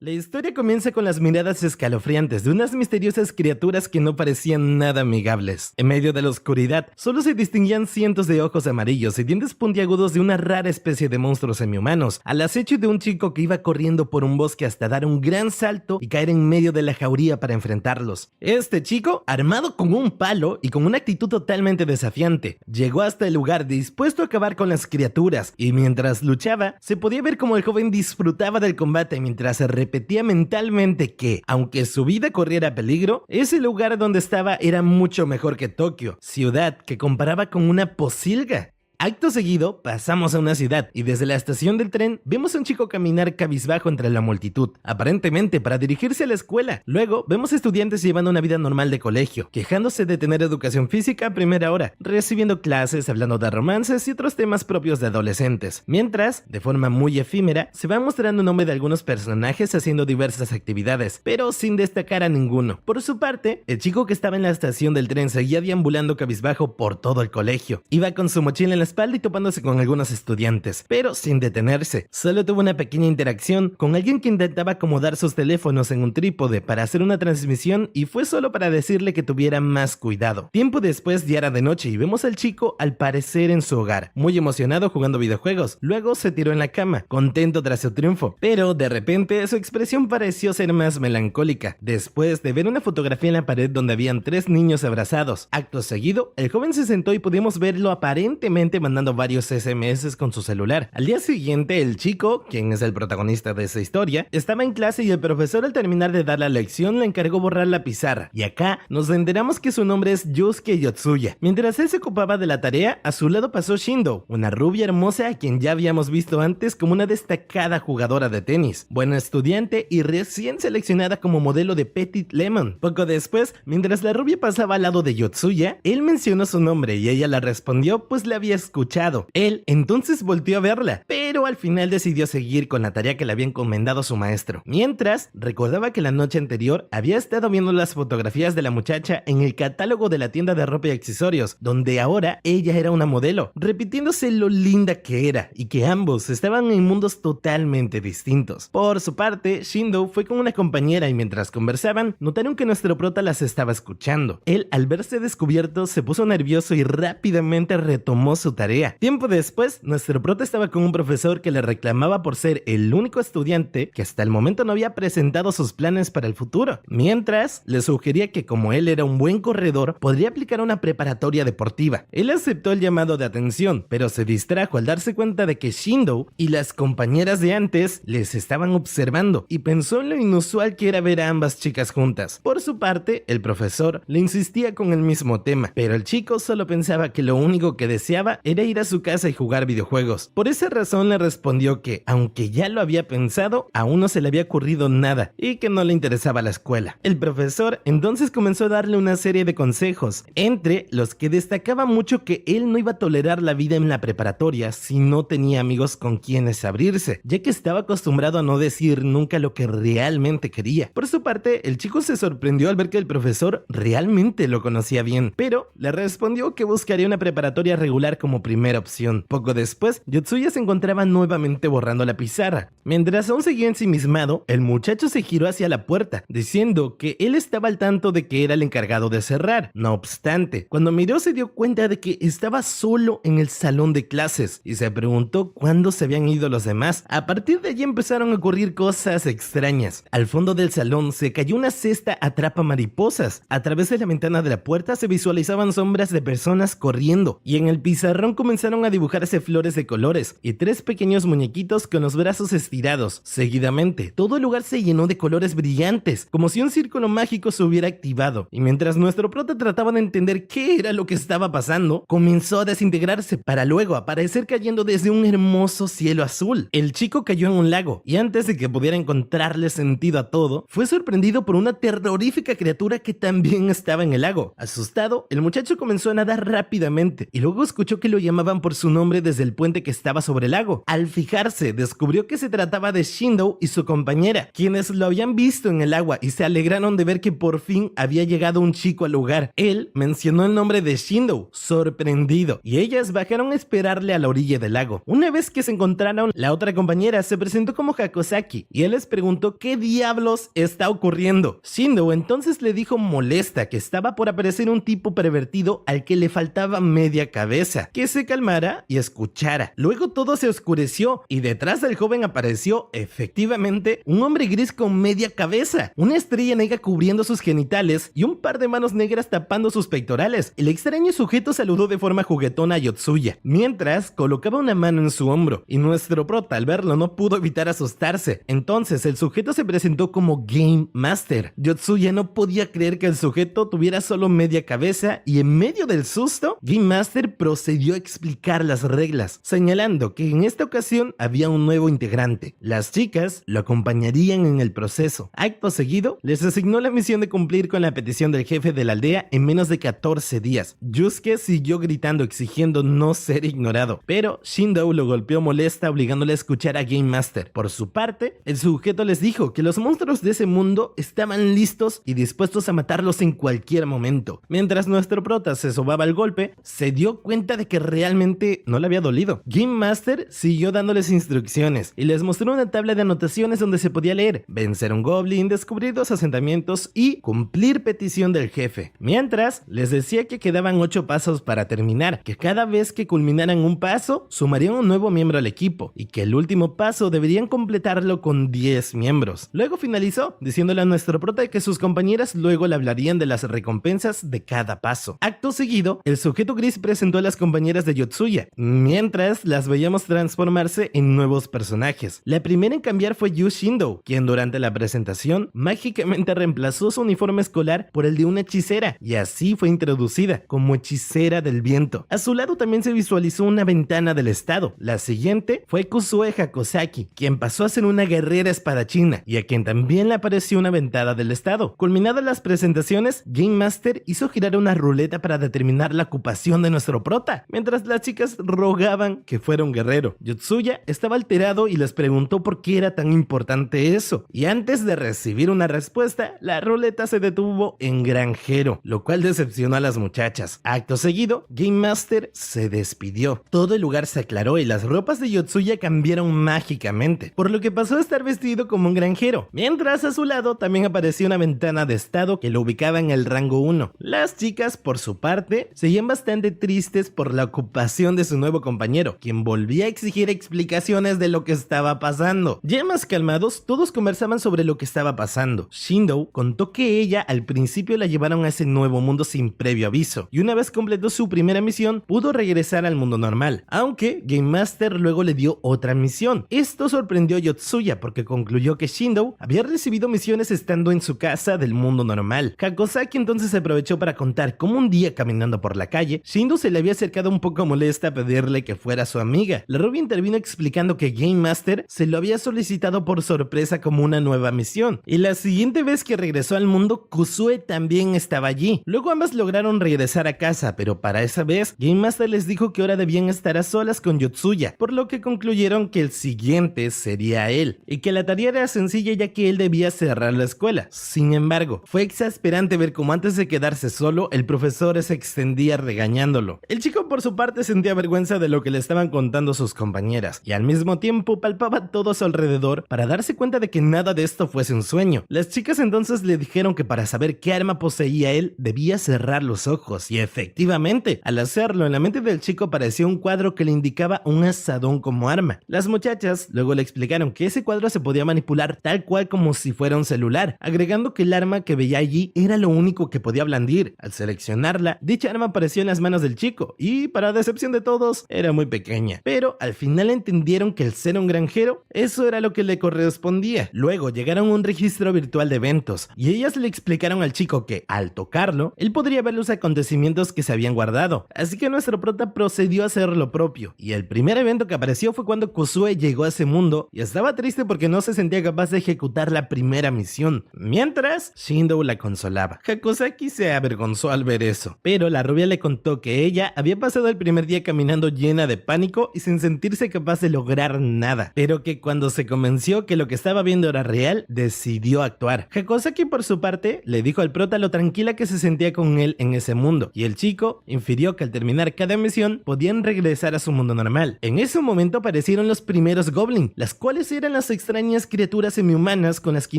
La historia comienza con las miradas escalofriantes de unas misteriosas criaturas que no parecían nada amigables. En medio de la oscuridad, solo se distinguían cientos de ojos amarillos y dientes puntiagudos de una rara especie de monstruos semihumanos, al acecho de un chico que iba corriendo por un bosque hasta dar un gran salto y caer en medio de la jauría para enfrentarlos. Este chico, armado con un palo y con una actitud totalmente desafiante, llegó hasta el lugar dispuesto a acabar con las criaturas, y mientras luchaba, se podía ver como el joven disfrutaba del combate mientras se repetía mentalmente que, aunque su vida corriera peligro, ese lugar donde estaba era mucho mejor que Tokio, ciudad que comparaba con una pocilga. Acto seguido, pasamos a una ciudad y desde la estación del tren vemos a un chico caminar cabizbajo entre la multitud, aparentemente para dirigirse a la escuela. Luego, vemos estudiantes llevando una vida normal de colegio, quejándose de tener educación física a primera hora, recibiendo clases, hablando de romances y otros temas propios de adolescentes. Mientras, de forma muy efímera, se va mostrando un nombre de algunos personajes haciendo diversas actividades, pero sin destacar a ninguno. Por su parte, el chico que estaba en la estación del tren seguía deambulando cabizbajo por todo el colegio. Iba con su mochila en la espalda y topándose con algunos estudiantes, pero sin detenerse. Solo tuvo una pequeña interacción con alguien que intentaba acomodar sus teléfonos en un trípode para hacer una transmisión y fue solo para decirle que tuviera más cuidado. Tiempo después ya era de noche y vemos al chico al parecer en su hogar, muy emocionado jugando videojuegos. Luego se tiró en la cama, contento tras su triunfo, pero de repente su expresión pareció ser más melancólica, después de ver una fotografía en la pared donde habían 3 niños abrazados. Acto seguido, el joven se sentó y pudimos verlo aparentemente mandando varios SMS con su celular. Al día siguiente, el chico, quien es el protagonista de esa historia, estaba en clase y el profesor al terminar de dar la lección le encargó borrar la pizarra. Y acá nos enteramos que su nombre es Yusuke Yotsuya. Mientras él se ocupaba de la tarea, a su lado pasó Shindo, una rubia hermosa a quien ya habíamos visto antes como una destacada jugadora de tenis, buena estudiante y recién seleccionada como modelo de Petit Lemon. Poco después, mientras la rubia pasaba al lado de Yotsuya, él mencionó su nombre y ella le respondió pues le había escuchado. Él entonces volteó a verla, pero al final decidió seguir con la tarea que le había encomendado su maestro. Mientras, recordaba que la noche anterior había estado viendo las fotografías de la muchacha en el catálogo de la tienda de ropa y accesorios, donde ahora ella era una modelo, repitiéndose lo linda que era y que ambos estaban en mundos totalmente distintos. Por su parte, Shindo fue con una compañera y mientras conversaban, notaron que nuestro prota las estaba escuchando. Él, al verse descubierto, se puso nervioso y rápidamente retomó su tarea. Tiempo después, nuestro prota estaba con un profesor que le reclamaba por ser el único estudiante que hasta el momento no había presentado sus planes para el futuro, mientras le sugería que como él era un buen corredor, podría aplicar una preparatoria deportiva. Él aceptó el llamado de atención, pero se distrajo al darse cuenta de que Shindo y las compañeras de antes les estaban observando y pensó en lo inusual que era ver a ambas chicas juntas. Por su parte, el profesor le insistía con el mismo tema, pero el chico solo pensaba que lo único que deseaba era ir a su casa y jugar videojuegos. Por esa razón le respondió que, aunque ya lo había pensado, aún no se le había ocurrido nada y que no le interesaba la escuela. El profesor entonces comenzó a darle una serie de consejos, entre los que destacaba mucho que él no iba a tolerar la vida en la preparatoria si no tenía amigos con quienes abrirse, ya que estaba acostumbrado a no decir nunca lo que realmente quería. Por su parte, el chico se sorprendió al ver que el profesor realmente lo conocía bien, pero le respondió que buscaría una preparatoria regular como primera opción. Poco después, Yotsuya se encontraba nuevamente borrando la pizarra. Mientras aún seguía ensimismado, el muchacho se giró hacia la puerta, diciendo que él estaba al tanto de que era el encargado de cerrar. No obstante, cuando miró se dio cuenta de que estaba solo en el salón de clases y se preguntó cuándo se habían ido los demás. A partir de allí empezaron a ocurrir cosas extrañas. Al fondo del salón se cayó una cesta atrapa mariposas. A través de la ventana de la puerta se visualizaban sombras de personas corriendo y en el pizarrón comenzaron a dibujarse flores de colores y 3 pequeños muñequitos con los brazos estirados. Seguidamente, todo el lugar se llenó de colores brillantes, como si un círculo mágico se hubiera activado, y mientras nuestro prota trataba de entender qué era lo que estaba pasando, comenzó a desintegrarse para luego aparecer cayendo desde un hermoso cielo azul. El chico cayó en un lago y antes de que pudiera encontrarle sentido a todo, fue sorprendido por una terrorífica criatura que también estaba en el lago. Asustado, el muchacho comenzó a nadar rápidamente y luego escuchó que que lo llamaban por su nombre desde el puente que estaba sobre el lago. Al fijarse, descubrió que se trataba de Shindo y su compañera, quienes lo habían visto en el agua y se alegraron de ver que por fin había llegado un chico al lugar. Él mencionó el nombre de Shindo, sorprendido, y ellas bajaron a esperarle a la orilla del lago. Una vez que se encontraron, la otra compañera se presentó como Hakusaki y él les preguntó qué diablos está ocurriendo. Shindo entonces le dijo molesta que estaba por aparecer un tipo pervertido al que le faltaba media cabeza, que se calmara y escuchara. Luego todo se oscureció y detrás del joven apareció efectivamente un hombre gris con media cabeza, una estrella negra cubriendo sus genitales y un par de manos negras tapando sus pectorales. El extraño sujeto saludó de forma juguetona a Yotsuya, mientras colocaba una mano en su hombro, y nuestro prota al verlo no pudo evitar asustarse. Entonces el sujeto se presentó como Game Master. Yotsuya no podía creer que el sujeto tuviera solo media cabeza, y en medio del susto, Game Master procedió a explicar las reglas, señalando que en esta ocasión había un nuevo integrante. Las chicas lo acompañarían en el proceso. Acto seguido, les asignó la misión de cumplir con la petición del jefe de la aldea en menos de 14 días. Yusuke siguió gritando exigiendo no ser ignorado, pero Shindo lo golpeó molesta obligándole a escuchar a Game Master. Por su parte, el sujeto les dijo que los monstruos de ese mundo estaban listos y dispuestos a matarlos en cualquier momento. Mientras nuestro prota se sobaba el golpe, se dio cuenta de que realmente no le había dolido. Game Master siguió dándoles instrucciones y les mostró una tabla de anotaciones donde se podía leer: vencer un goblin, descubrir 2 asentamientos y cumplir petición del jefe. Mientras, les decía que quedaban 8 pasos para terminar, que cada vez que culminaran un paso, sumarían un nuevo miembro al equipo y que el último paso deberían completarlo con 10 miembros. Luego finalizó diciéndole a nuestro prota que sus compañeras luego le hablarían de las recompensas de cada paso. Acto seguido, el sujeto gris presentó a las compañeras de Yotsuya, mientras las veíamos transformarse en nuevos personajes. La primera en cambiar fue Yu Shindo, quien durante la presentación mágicamente reemplazó su uniforme escolar por el de una hechicera y así fue introducida como hechicera del viento. A su lado también se visualizó una ventana del estado. La siguiente fue Kusue Hakusaki, quien pasó a ser una guerrera espadachina y a quien también le apareció una ventana del estado. Culminadas las presentaciones, Game Master hizo girar una ruleta para determinar la ocupación de nuestro prota, mientras las chicas rogaban que fuera un guerrero. Yotsuya estaba alterado y les preguntó por qué era tan importante eso, y antes de recibir una respuesta, la ruleta se detuvo en granjero, lo cual decepcionó a las muchachas. Acto seguido, Game Master se despidió. Todo el lugar se aclaró y las ropas de Yotsuya cambiaron mágicamente, por lo que pasó a estar vestido como un granjero, mientras a su lado también apareció una ventana de estado que lo ubicaba en el rango 1. Las chicas, por su parte, seguían bastante tristes por la ocupación de su nuevo compañero, quien volvía a exigir explicaciones de lo que estaba pasando. Ya más calmados, todos conversaban sobre lo que estaba pasando. Shindo contó que ella al principio la llevaron a ese nuevo mundo sin previo aviso, y una vez completó su primera misión, pudo regresar al mundo normal, aunque Game Master luego le dio otra misión. Esto sorprendió a Yotsuya porque concluyó que Shindo había recibido misiones estando en su casa del mundo normal. Hakusaki entonces se aprovechó para contar cómo un día caminando por la calle, Shindo se le había acercado un poco molesta a pedirle que fuera su amiga. La rubia intervino explicando que Game Master se lo había solicitado por sorpresa como una nueva misión, y la siguiente vez que regresó al mundo, Kusue también estaba allí. Luego ambas lograron regresar a casa, pero para esa vez, Game Master les dijo que ahora debían estar a solas con Yotsuya, por lo que concluyeron que el siguiente sería él, y que la tarea era sencilla ya que él debía cerrar la escuela. Sin embargo, fue exasperante ver cómo antes de quedarse solo, el profesor se extendía regañándolo. El chico por su parte sentía vergüenza de lo que le estaban contando sus compañeras, y al mismo tiempo palpaba todo a su alrededor para darse cuenta de que nada de esto fuese un sueño. Las chicas entonces le dijeron que para saber qué arma poseía él, debía cerrar los ojos, y efectivamente, al hacerlo, en la mente del chico apareció un cuadro que le indicaba un asadón como arma. Las muchachas luego le explicaron que ese cuadro se podía manipular tal cual como si fuera un celular, agregando que el arma que veía allí era lo único que podía blandir. Al seleccionarla, dicha arma apareció en las manos del chico, y para decepción de todos, era muy pequeña. Pero al final entendieron que el ser un granjero, eso era lo que le correspondía. Luego llegaron a un registro virtual de eventos, y ellas le explicaron al chico que, al tocarlo, él podría ver los acontecimientos que se habían guardado. Así que nuestro prota procedió a hacer lo propio, y el primer evento que apareció fue cuando Kusue llegó a ese mundo y estaba triste porque no se sentía capaz de ejecutar la primera misión, mientras Shindo la consolaba. Hakusaki se avergonzó al ver eso, pero la rubia le contó que ella había pasado pasado el primer día caminando llena de pánico y sin sentirse capaz de lograr nada, pero que cuando se convenció que lo que estaba viendo era real, decidió actuar. Hakusaki, por su parte, le dijo al prota lo tranquila que se sentía con él en ese mundo, y el chico infirió que al terminar cada misión podían regresar a su mundo normal. En ese momento aparecieron los primeros Goblin, las cuales eran las extrañas criaturas semi-humanas con las que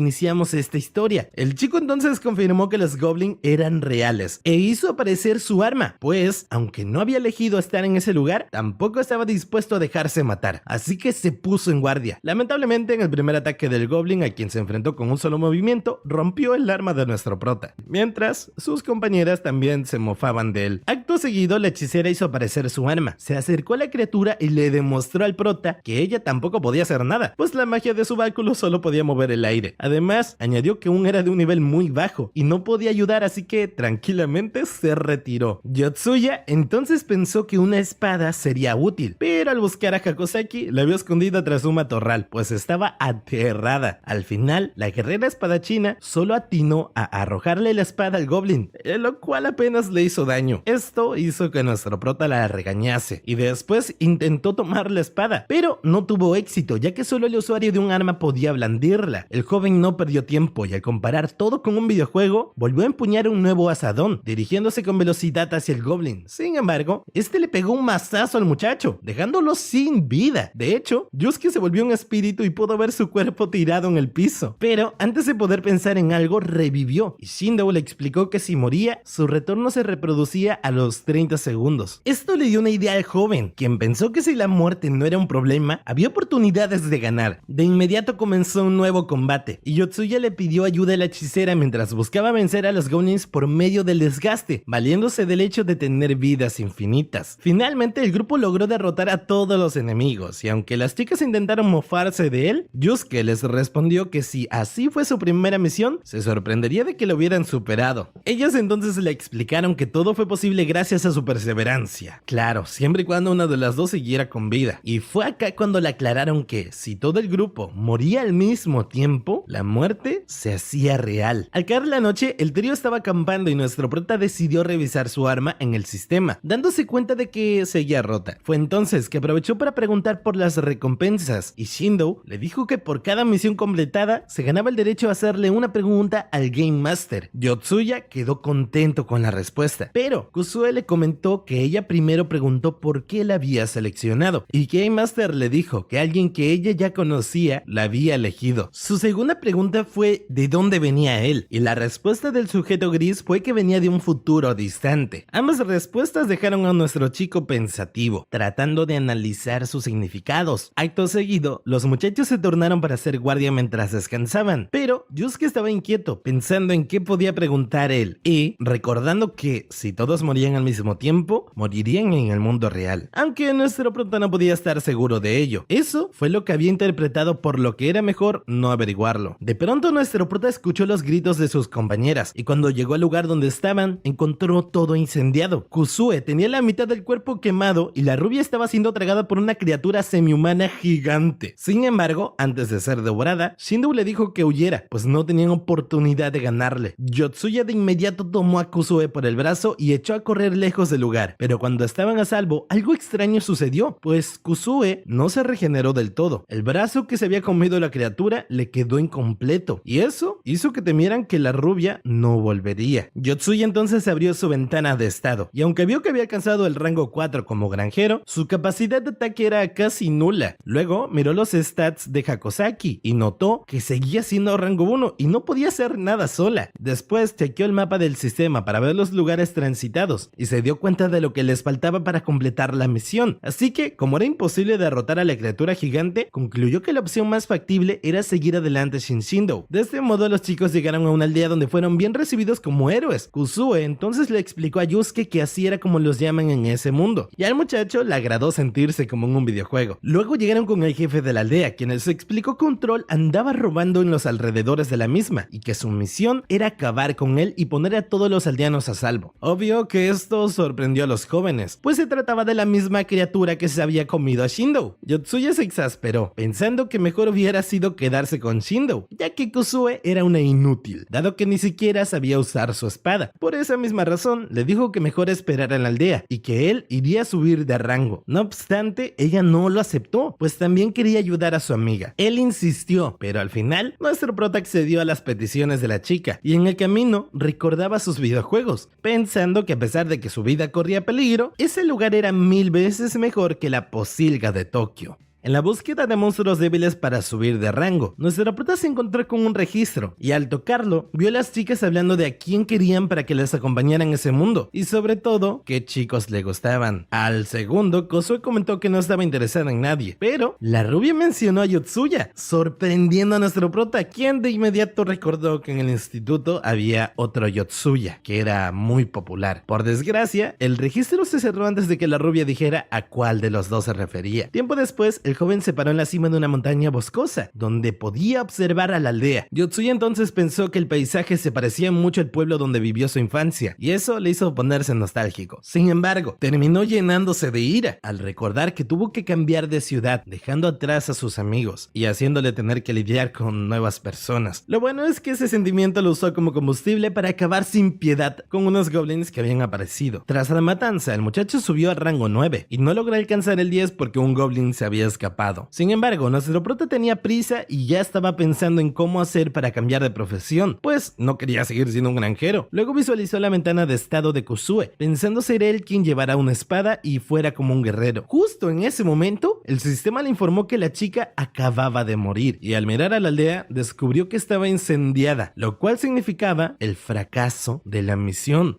iniciamos esta historia. El chico entonces confirmó que los Goblin eran reales e hizo aparecer su arma, pues, aunque no había elegido estar en ese lugar, tampoco estaba dispuesto a dejarse matar, así que se puso en guardia. Lamentablemente, en el primer ataque del Goblin, a quien se enfrentó con un solo movimiento, rompió el arma de nuestro prota, mientras sus compañeras también se mofaban de él. Acto seguido, la hechicera hizo aparecer su arma, se acercó a la criatura y le demostró al prota que ella tampoco podía hacer nada, pues la magia de su báculo solo podía mover el aire. Además, añadió que aún era de un nivel muy bajo y no podía ayudar, así que tranquilamente se retiró. Yotsuya entonces pensó que una espada sería útil, pero al buscar a Hakusaki la vio escondida tras un matorral, pues estaba aterrada. Al final, la guerrera espadachina solo atinó a arrojarle la espada al Goblin, lo cual apenas le hizo daño. Esto hizo que nuestro prota la regañase y después intentó tomar la espada, pero no tuvo éxito, ya que solo el usuario de un arma podía blandirla. El joven no perdió tiempo y al comparar todo con un videojuego, volvió a empuñar un nuevo asadón, dirigiéndose con velocidad hacia el Goblin. Sin embargo, este le pegó un mazazo al muchacho, dejándolo sin vida. De hecho, Yusuke se volvió un espíritu y pudo ver su cuerpo tirado en el piso. Pero antes de poder pensar en algo, revivió, y Shindo le explicó que si moría, su retorno se reproducía a los 30 segundos. Esto le dio una idea al joven, quien pensó que si la muerte no era un problema, había oportunidades de ganar. De inmediato comenzó un nuevo combate, y Yotsuya le pidió ayuda a la hechicera mientras buscaba vencer a los Goblins por medio del desgaste, valiéndose del hecho de tener vidas infinitas. Finalmente, el grupo logró derrotar a todos los enemigos, y aunque las chicas intentaron mofarse de él, Yusuke les respondió que si así fue su primera misión, se sorprendería de que lo hubieran superado. Ellas entonces le explicaron que todo fue posible gracias a su perseverancia. Claro, siempre y cuando una de las dos siguiera con vida. Y fue acá cuando le aclararon que si todo el grupo moría al mismo tiempo, la muerte se hacía real. Al caer la noche, el trío estaba acampando y nuestro prota decidió revisar su arma en el sistema, dándose cuenta de que seguía rota. Fue entonces que aprovechó para preguntar por las recompensas, y Shindo le dijo que por cada misión completada se ganaba el derecho a hacerle una pregunta al Game Master. Yotsuya quedó contento con la respuesta, pero Kusue le comentó que ella primero preguntó por qué la había seleccionado, y Game Master le dijo que alguien que ella ya conocía la había elegido. Su segunda pregunta fue de dónde venía él, y la respuesta del sujeto gris fue que venía de un futuro distante. Ambas respuestas dejaron a nuestro chico pensativo, tratando de analizar sus significados. Acto seguido, los muchachos se turnaron para hacer guardia mientras descansaban, pero Yusuke estaba inquieto, pensando en qué podía preguntar él, y recordando que si todos morían al mismo tiempo, morirían en el mundo real, aunque nuestro prota no podía estar seguro de ello. Eso fue lo que había interpretado, por lo que era mejor no averiguarlo. De pronto nuestro prota escuchó los gritos de sus compañeras, y cuando llegó al lugar donde estaban, encontró todo incendiado. Kusue tenía la mitad del cuerpo quemado y la rubia estaba siendo tragada por una criatura semi-humana gigante. Sin embargo, antes de ser devorada, Shindo le dijo que huyera, pues no tenían oportunidad de ganarle. Yotsuya de inmediato tomó a Kusue por el brazo y echó a correr lejos del lugar, pero cuando estaban a salvo, algo extraño sucedió, pues Kusue no se regeneró del todo. El brazo que se había comido la criatura le quedó incompleto, y eso hizo que temieran que la rubia no volvería. Yotsuya entonces abrió su ventana de estado, y aunque vio que había alcanzado el rango 4 como granjero, su capacidad de ataque era casi nula. Luego miró los stats de Hakusaki y notó que seguía siendo rango 1 y no podía hacer nada sola. Después chequeó el mapa del sistema para ver los lugares transitados y se dio cuenta de lo que les faltaba para completar la misión. Así que, como era imposible derrotar a la criatura gigante, concluyó que la opción más factible era seguir adelante sin Shindo. De este modo, los chicos llegaron a una aldea donde fueron bien recibidos como héroes. Kusue entonces le explicó a Yusuke que así era como los llaman en ese mundo, y al muchacho le agradó sentirse como en un videojuego. Luego llegaron con el jefe de la aldea, quien les explicó que un troll andaba robando en los alrededores de la misma, y que su misión era acabar con él y poner a todos los aldeanos a salvo. Obvio que esto sorprendió a los jóvenes, pues se trataba de la misma criatura que se había comido a Shindo. Yotsuya se exasperó, pensando que mejor hubiera sido quedarse con Shindo, ya que Kusue era una inútil, dado que ni siquiera sabía usar su espada. Por esa misma razón, le dijo que mejor esperara en la aldea, y que él iría a subir de rango. No obstante, ella no lo aceptó, pues también quería ayudar a su amiga. Él insistió, pero al final, nuestro prota accedió a las peticiones de la chica y en el camino recordaba sus videojuegos, pensando que a pesar de que su vida corría peligro, ese lugar era 1000 veces mejor que la pocilga de Tokio. En la búsqueda de monstruos débiles para subir de rango, nuestra prota se encontró con un registro y al tocarlo, vio a las chicas hablando de a quién querían para que les acompañaran en ese mundo y sobre todo, qué chicos le gustaban. Al segundo, Kozue comentó que no estaba interesada en nadie, pero la rubia mencionó a Yotsuya, sorprendiendo a nuestro prota, quien de inmediato recordó que en el instituto había otro Yotsuya, que era muy popular. Por desgracia, el registro se cerró antes de que la rubia dijera a cuál de los dos se refería. Tiempo después, el joven se paró en la cima de una montaña boscosa, donde podía observar a la aldea. Yotsuya entonces pensó que el paisaje se parecía mucho al pueblo donde vivió su infancia, y eso le hizo ponerse nostálgico. Sin embargo, terminó llenándose de ira al recordar que tuvo que cambiar de ciudad, dejando atrás a sus amigos y haciéndole tener que lidiar con nuevas personas. Lo bueno es que ese sentimiento lo usó como combustible para acabar sin piedad con unos goblins que habían aparecido. Tras la matanza, el muchacho subió a rango 9 y no logró alcanzar el 10 porque un goblin se había escapado. Sin embargo, nuestro prota tenía prisa y ya estaba pensando en cómo hacer para cambiar de profesión, pues no quería seguir siendo un granjero. Luego visualizó la ventana de estado de Kozue, pensando ser él quien llevara una espada y fuera como un guerrero. Justo en ese momento, el sistema le informó que la chica acababa de morir y al mirar a la aldea descubrió que estaba incendiada, lo cual significaba el fracaso de la misión.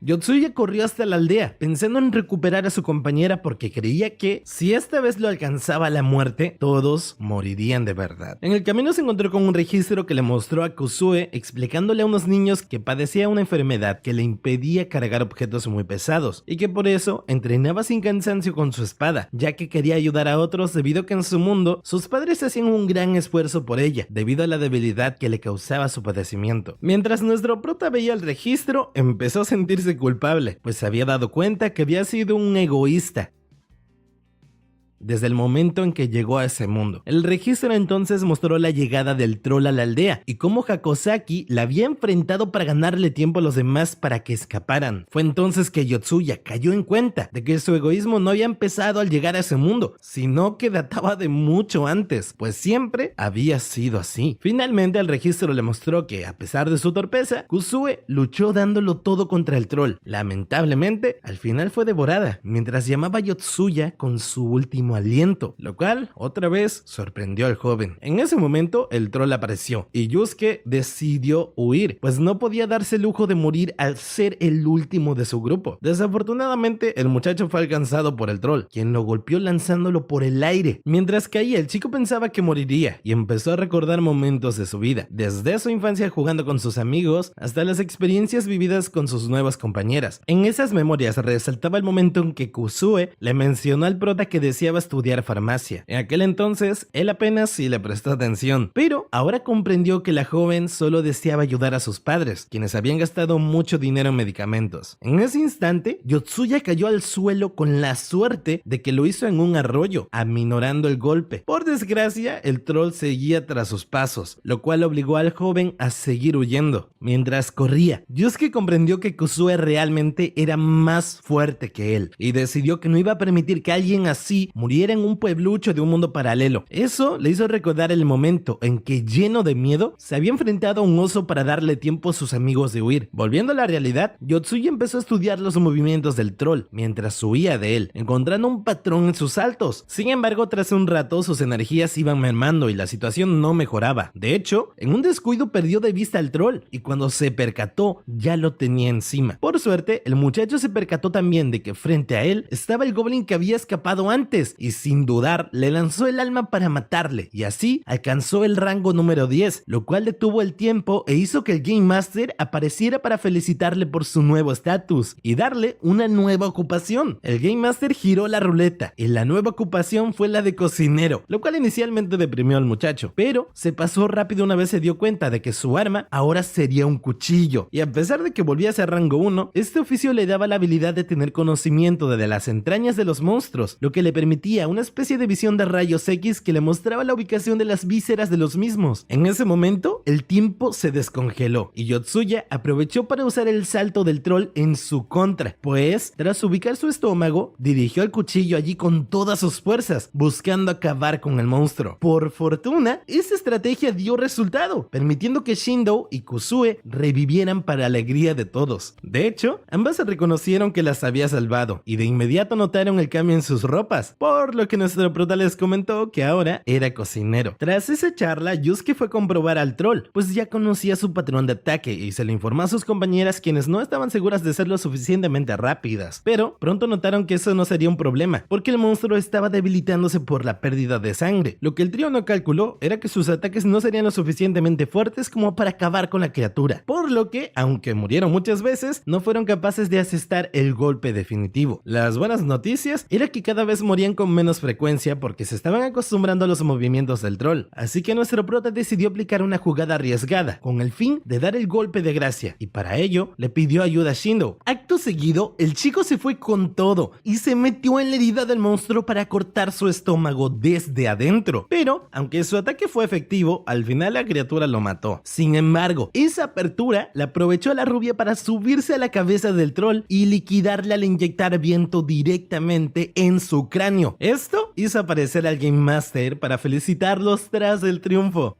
Yotsuya corrió hasta la aldea, pensando en recuperar a su compañera porque creía que, si esta vez lo alcanzaba la muerte, todos morirían de verdad. En el camino se encontró con un registro que le mostró a Kozue explicándole a unos niños que padecía una enfermedad que le impedía cargar objetos muy pesados y que por eso entrenaba sin cansancio con su espada, ya que quería ayudar a otros debido a que en su mundo sus padres hacían un gran esfuerzo por ella, debido a la debilidad que le causaba su padecimiento. Mientras nuestro prota veía el registro, empezó a sentirse culpable, pues se había dado cuenta que había sido un egoísta desde el momento en que llegó a ese mundo. El registro entonces mostró la llegada del troll a la aldea y cómo Hakosaki la había enfrentado para ganarle tiempo a los demás para que escaparan. Fue entonces que Yotsuya cayó en cuenta de que su egoísmo no había empezado al llegar a ese mundo, sino que databa de mucho antes, pues siempre había sido así. Finalmente el registro le mostró que, a pesar de su torpeza, Kozue luchó dándolo todo contra el troll. Lamentablemente, al final fue devorada, mientras llamaba a Yotsuya con su último aliento, lo cual otra vez sorprendió al joven. En ese momento el troll apareció y Yusuke decidió huir, pues no podía darse el lujo de morir al ser el último de su grupo. Desafortunadamente el muchacho fue alcanzado por el troll, quien lo golpeó lanzándolo por el aire. Mientras caía, el chico pensaba que moriría y empezó a recordar momentos de su vida, desde su infancia jugando con sus amigos hasta las experiencias vividas con sus nuevas compañeras. En esas memorias resaltaba el momento en que Kozue le mencionó al prota que deseaba estudiar farmacia. En aquel entonces, él apenas sí le prestó atención, pero ahora comprendió que la joven solo deseaba ayudar a sus padres, quienes habían gastado mucho dinero en medicamentos. En ese instante, Yotsuya cayó al suelo con la suerte de que lo hizo en un arroyo, aminorando el golpe. Por desgracia, el troll seguía tras sus pasos, lo cual obligó al joven a seguir huyendo. Mientras corría, Yusuke comprendió que Kozue realmente era más fuerte que él, y decidió que no iba a permitir que alguien así muriera en un pueblucho de un mundo paralelo. Eso le hizo recordar el momento en que, lleno de miedo, se había enfrentado a un oso para darle tiempo a sus amigos de huir. Volviendo a la realidad, Yotsuya empezó a estudiar los movimientos del troll mientras huía de él, encontrando un patrón en sus saltos. Sin embargo, tras un rato sus energías iban mermando y la situación no mejoraba. De hecho, en un descuido perdió de vista al troll y cuando se percató ya lo tenía encima. Por suerte, el muchacho se percató también de que frente a él estaba el goblin que había escapado antes y sin dudar le lanzó el alma para matarle y así alcanzó el rango número 10, lo cual detuvo el tiempo e hizo que el Game Master apareciera para felicitarle por su nuevo estatus y darle una nueva ocupación. El Game Master giró la ruleta y la nueva ocupación fue la de cocinero, lo cual inicialmente deprimió al muchacho, pero se pasó rápido una vez se dio cuenta de que su arma ahora sería un cuchillo y a pesar de que volvía a ser rango 1, este oficio le daba la habilidad de tener conocimiento de las entrañas de los monstruos, lo que le permitía sentía una especie de visión de rayos X que le mostraba la ubicación de las vísceras de los mismos. En ese momento, el tiempo se descongeló y Yotsuya aprovechó para usar el salto del troll en su contra, pues tras ubicar su estómago, dirigió el cuchillo allí con todas sus fuerzas, buscando acabar con el monstruo. Por fortuna, esta estrategia dio resultado, permitiendo que Shindo y Kusue revivieran para alegría de todos. De hecho, ambas se reconocieron que las había salvado y de inmediato notaron el cambio en sus ropas, por lo que nuestro prota les comentó que ahora era cocinero. Tras esa charla, Yusuke fue a comprobar al troll, pues ya conocía su patrón de ataque y se lo informó a sus compañeras, quienes no estaban seguras de ser lo suficientemente rápidas, pero pronto notaron que eso no sería un problema, porque el monstruo estaba debilitándose por la pérdida de sangre. Lo que el trío no calculó era que sus ataques no serían lo suficientemente fuertes como para acabar con la criatura, por lo que, aunque murieron muchas veces, no fueron capaces de asestar el golpe definitivo. Las buenas noticias era que cada vez morían con menos frecuencia porque se estaban acostumbrando a los movimientos del troll, así que nuestro prota decidió aplicar una jugada arriesgada, con el fin de dar el golpe de gracia, y para ello le pidió ayuda a Shindo. Acto seguido, el chico se fue con todo y se metió en la herida del monstruo para cortar su estómago desde adentro, pero aunque su ataque fue efectivo, al final la criatura lo mató. Sin embargo, esa apertura la aprovechó la rubia para subirse a la cabeza del troll y liquidarle al inyectar viento directamente en su cráneo. Esto hizo aparecer al Game Master para felicitarlos tras el triunfo.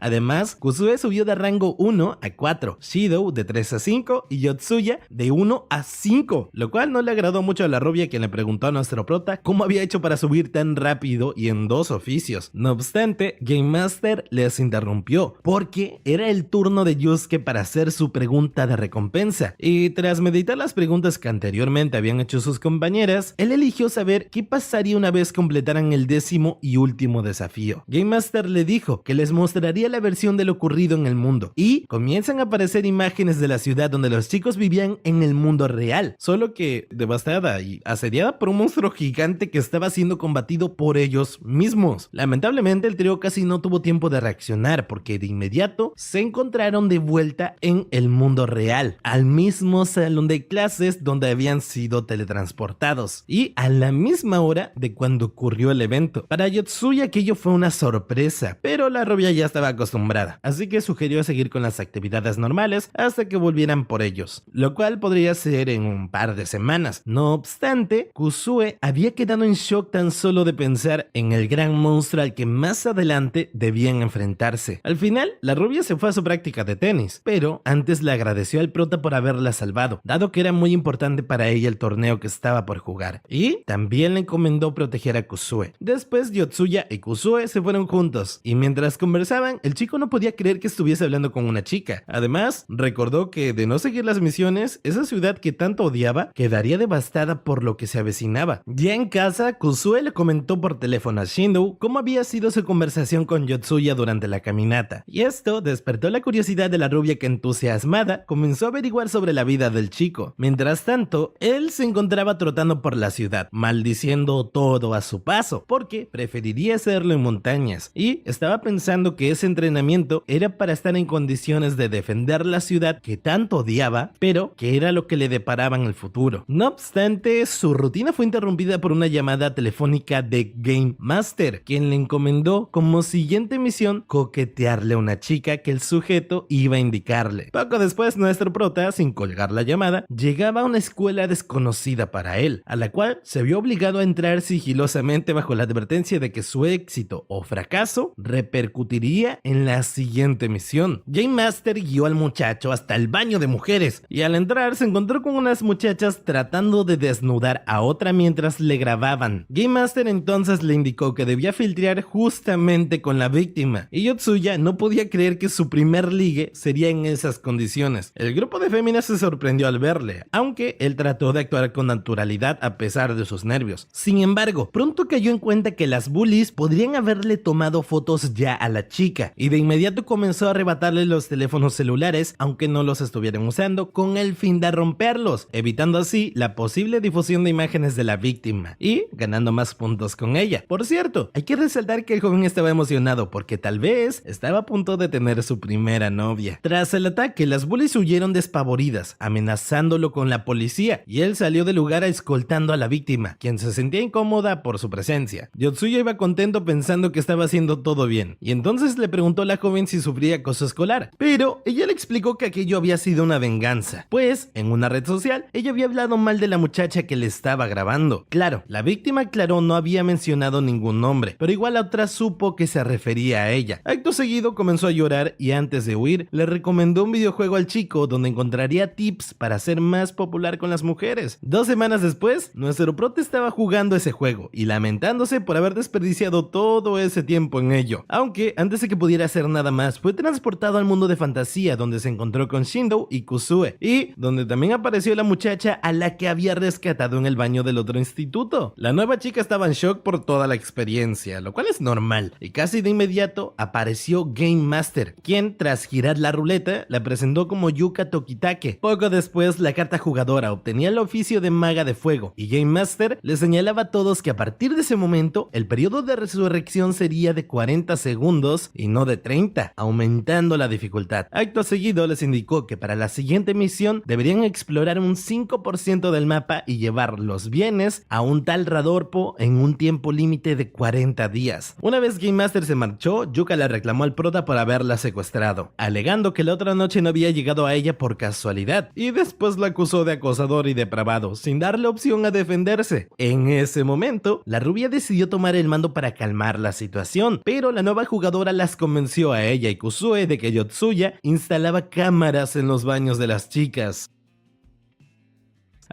Además, Kusue subió de rango 1 a 4, Shido de 3 a 5 y Yotsuya de 1 a 5, lo cual no le agradó mucho a la rubia, quien le preguntó a nuestro prota cómo había hecho para subir tan rápido y en 2 oficios. No obstante, Game Master les interrumpió porque era el turno de Yusuke para hacer su pregunta de recompensa, y tras meditar las preguntas que anteriormente habían hecho sus compañeras, él eligió saber qué pasaría una vez completaran el 10º y último desafío. Game Master le dijo que les mostraría la versión de lo ocurrido en el mundo, y comienzan a aparecer imágenes de la ciudad donde los chicos vivían en el mundo real, solo que devastada y asediada por un monstruo gigante que estaba siendo combatido por ellos mismos. Lamentablemente, el trío casi no tuvo tiempo de reaccionar porque de inmediato se encontraron de vuelta en el mundo real, al mismo salón de clases donde habían sido teletransportados y a la misma hora de cuando ocurrió el evento. Para Yotsuya aquello fue una sorpresa, pero la rubia ya estaba acostumbrada, así que sugirió seguir con las actividades normales hasta que volvieran por ellos, lo cual podría ser en un par de semanas. No obstante, Kusue había quedado en shock tan solo de pensar en el gran monstruo al que más adelante debían enfrentarse. Al final, la rubia se fue a su práctica de tenis, pero antes le agradeció al prota por haberla salvado, dado que era muy importante para ella el torneo que estaba por jugar, y también le encomendó proteger a Kusue. Después, Yotsuya y Kusue se fueron juntos, y mientras conversaban, el chico no podía creer que estuviese hablando con una chica. Además, recordó que de no seguir las misiones, esa ciudad que tanto odiaba quedaría devastada por lo que se avecinaba. Ya en casa, Kusue le comentó por teléfono a Shindo cómo había sido su conversación con Yotsuya durante la caminata, y esto despertó la curiosidad de la rubia, que entusiasmada comenzó a averiguar sobre la vida del chico. Mientras tanto, él se encontraba trotando por la ciudad, maldiciendo todo a su paso, porque preferiría hacerlo en montañas, y estaba pensando que ese entrenamiento era para estar en condiciones de defender la ciudad que tanto odiaba, pero que era lo que le deparaba en el futuro. No obstante, su rutina fue interrumpida por una llamada telefónica de Game Master, quien le encomendó como siguiente misión coquetearle a una chica que el sujeto iba a indicarle. Poco después, nuestro prota, sin colgar la llamada, llegaba a una escuela desconocida para él, a la cual se vio obligado a entrar sigilosamente bajo la advertencia de que su éxito o fracaso repercutiría en la siguiente misión. Game Master guió al muchacho hasta el baño de mujeres y al entrar se encontró con unas muchachas tratando de desnudar a otra mientras le grababan. Game Master entonces le indicó que debía filtrar justamente con la víctima, y Yotsuya no podía creer que su primer ligue sería en esas condiciones. El grupo de féminas se sorprendió al verle, aunque él trató de actuar con naturalidad a pesar de sus nervios. Sin embargo, pronto cayó en cuenta que las bullies podrían haberle tomado fotos ya a la chica, chica y de inmediato comenzó a arrebatarle los teléfonos celulares aunque no los estuvieran usando con el fin de romperlos, evitando así la posible difusión de imágenes de la víctima y ganando más puntos con ella. Por cierto, hay que resaltar que el joven estaba emocionado porque tal vez estaba a punto de tener su primera novia. Tras el ataque, las bullies huyeron despavoridas, amenazándolo con la policía, y él salió del lugar escoltando a la víctima, quien se sentía incómoda por su presencia. Yotsuya iba contento pensando que estaba haciendo todo bien, y entonces le preguntó a la joven si sufría acoso escolar, pero ella le explicó que aquello había sido una venganza, pues en una red social ella había hablado mal de la muchacha que le estaba grabando. Claro, la víctima aclaró no había mencionado ningún nombre, pero igual la otra supo que se refería a ella. Acto seguido comenzó a llorar y antes de huir le recomendó un videojuego al chico donde encontraría tips para ser más popular con las mujeres. 2 semanas después, nuestro prota estaba jugando ese juego y lamentándose por haber desperdiciado todo ese tiempo en ello. Aunque antes de que pudiera hacer nada más, fue transportado al mundo de fantasía donde se encontró con Shindo y Kusue, y donde también apareció la muchacha a la que había rescatado en el baño del otro instituto. La nueva chica estaba en shock por toda la experiencia, lo cual es normal, y casi de inmediato apareció Game Master, quien tras girar la ruleta la presentó como Yuka Tokitake. Poco después, la carta jugadora obtenía el oficio de maga de fuego y Game Master le señalaba a todos que a partir de ese momento el periodo de resurrección sería de 40 segundos y no de 30, aumentando la dificultad. Acto seguido les indicó que para la siguiente misión deberían explorar un 5% del mapa y llevar los bienes a un tal Radorpo en un tiempo límite de 40 días. Una vez Game Master se marchó, Yuka le reclamó al prota por haberla secuestrado, alegando que la otra noche no había llegado a ella por casualidad, y después la acusó de acosador y depravado, sin darle opción a defenderse. En ese momento, la rubia decidió tomar el mando para calmar la situación, pero la nueva jugadora las convenció a ella y Kusue de que Yotsuya instalaba cámaras en los baños de las chicas,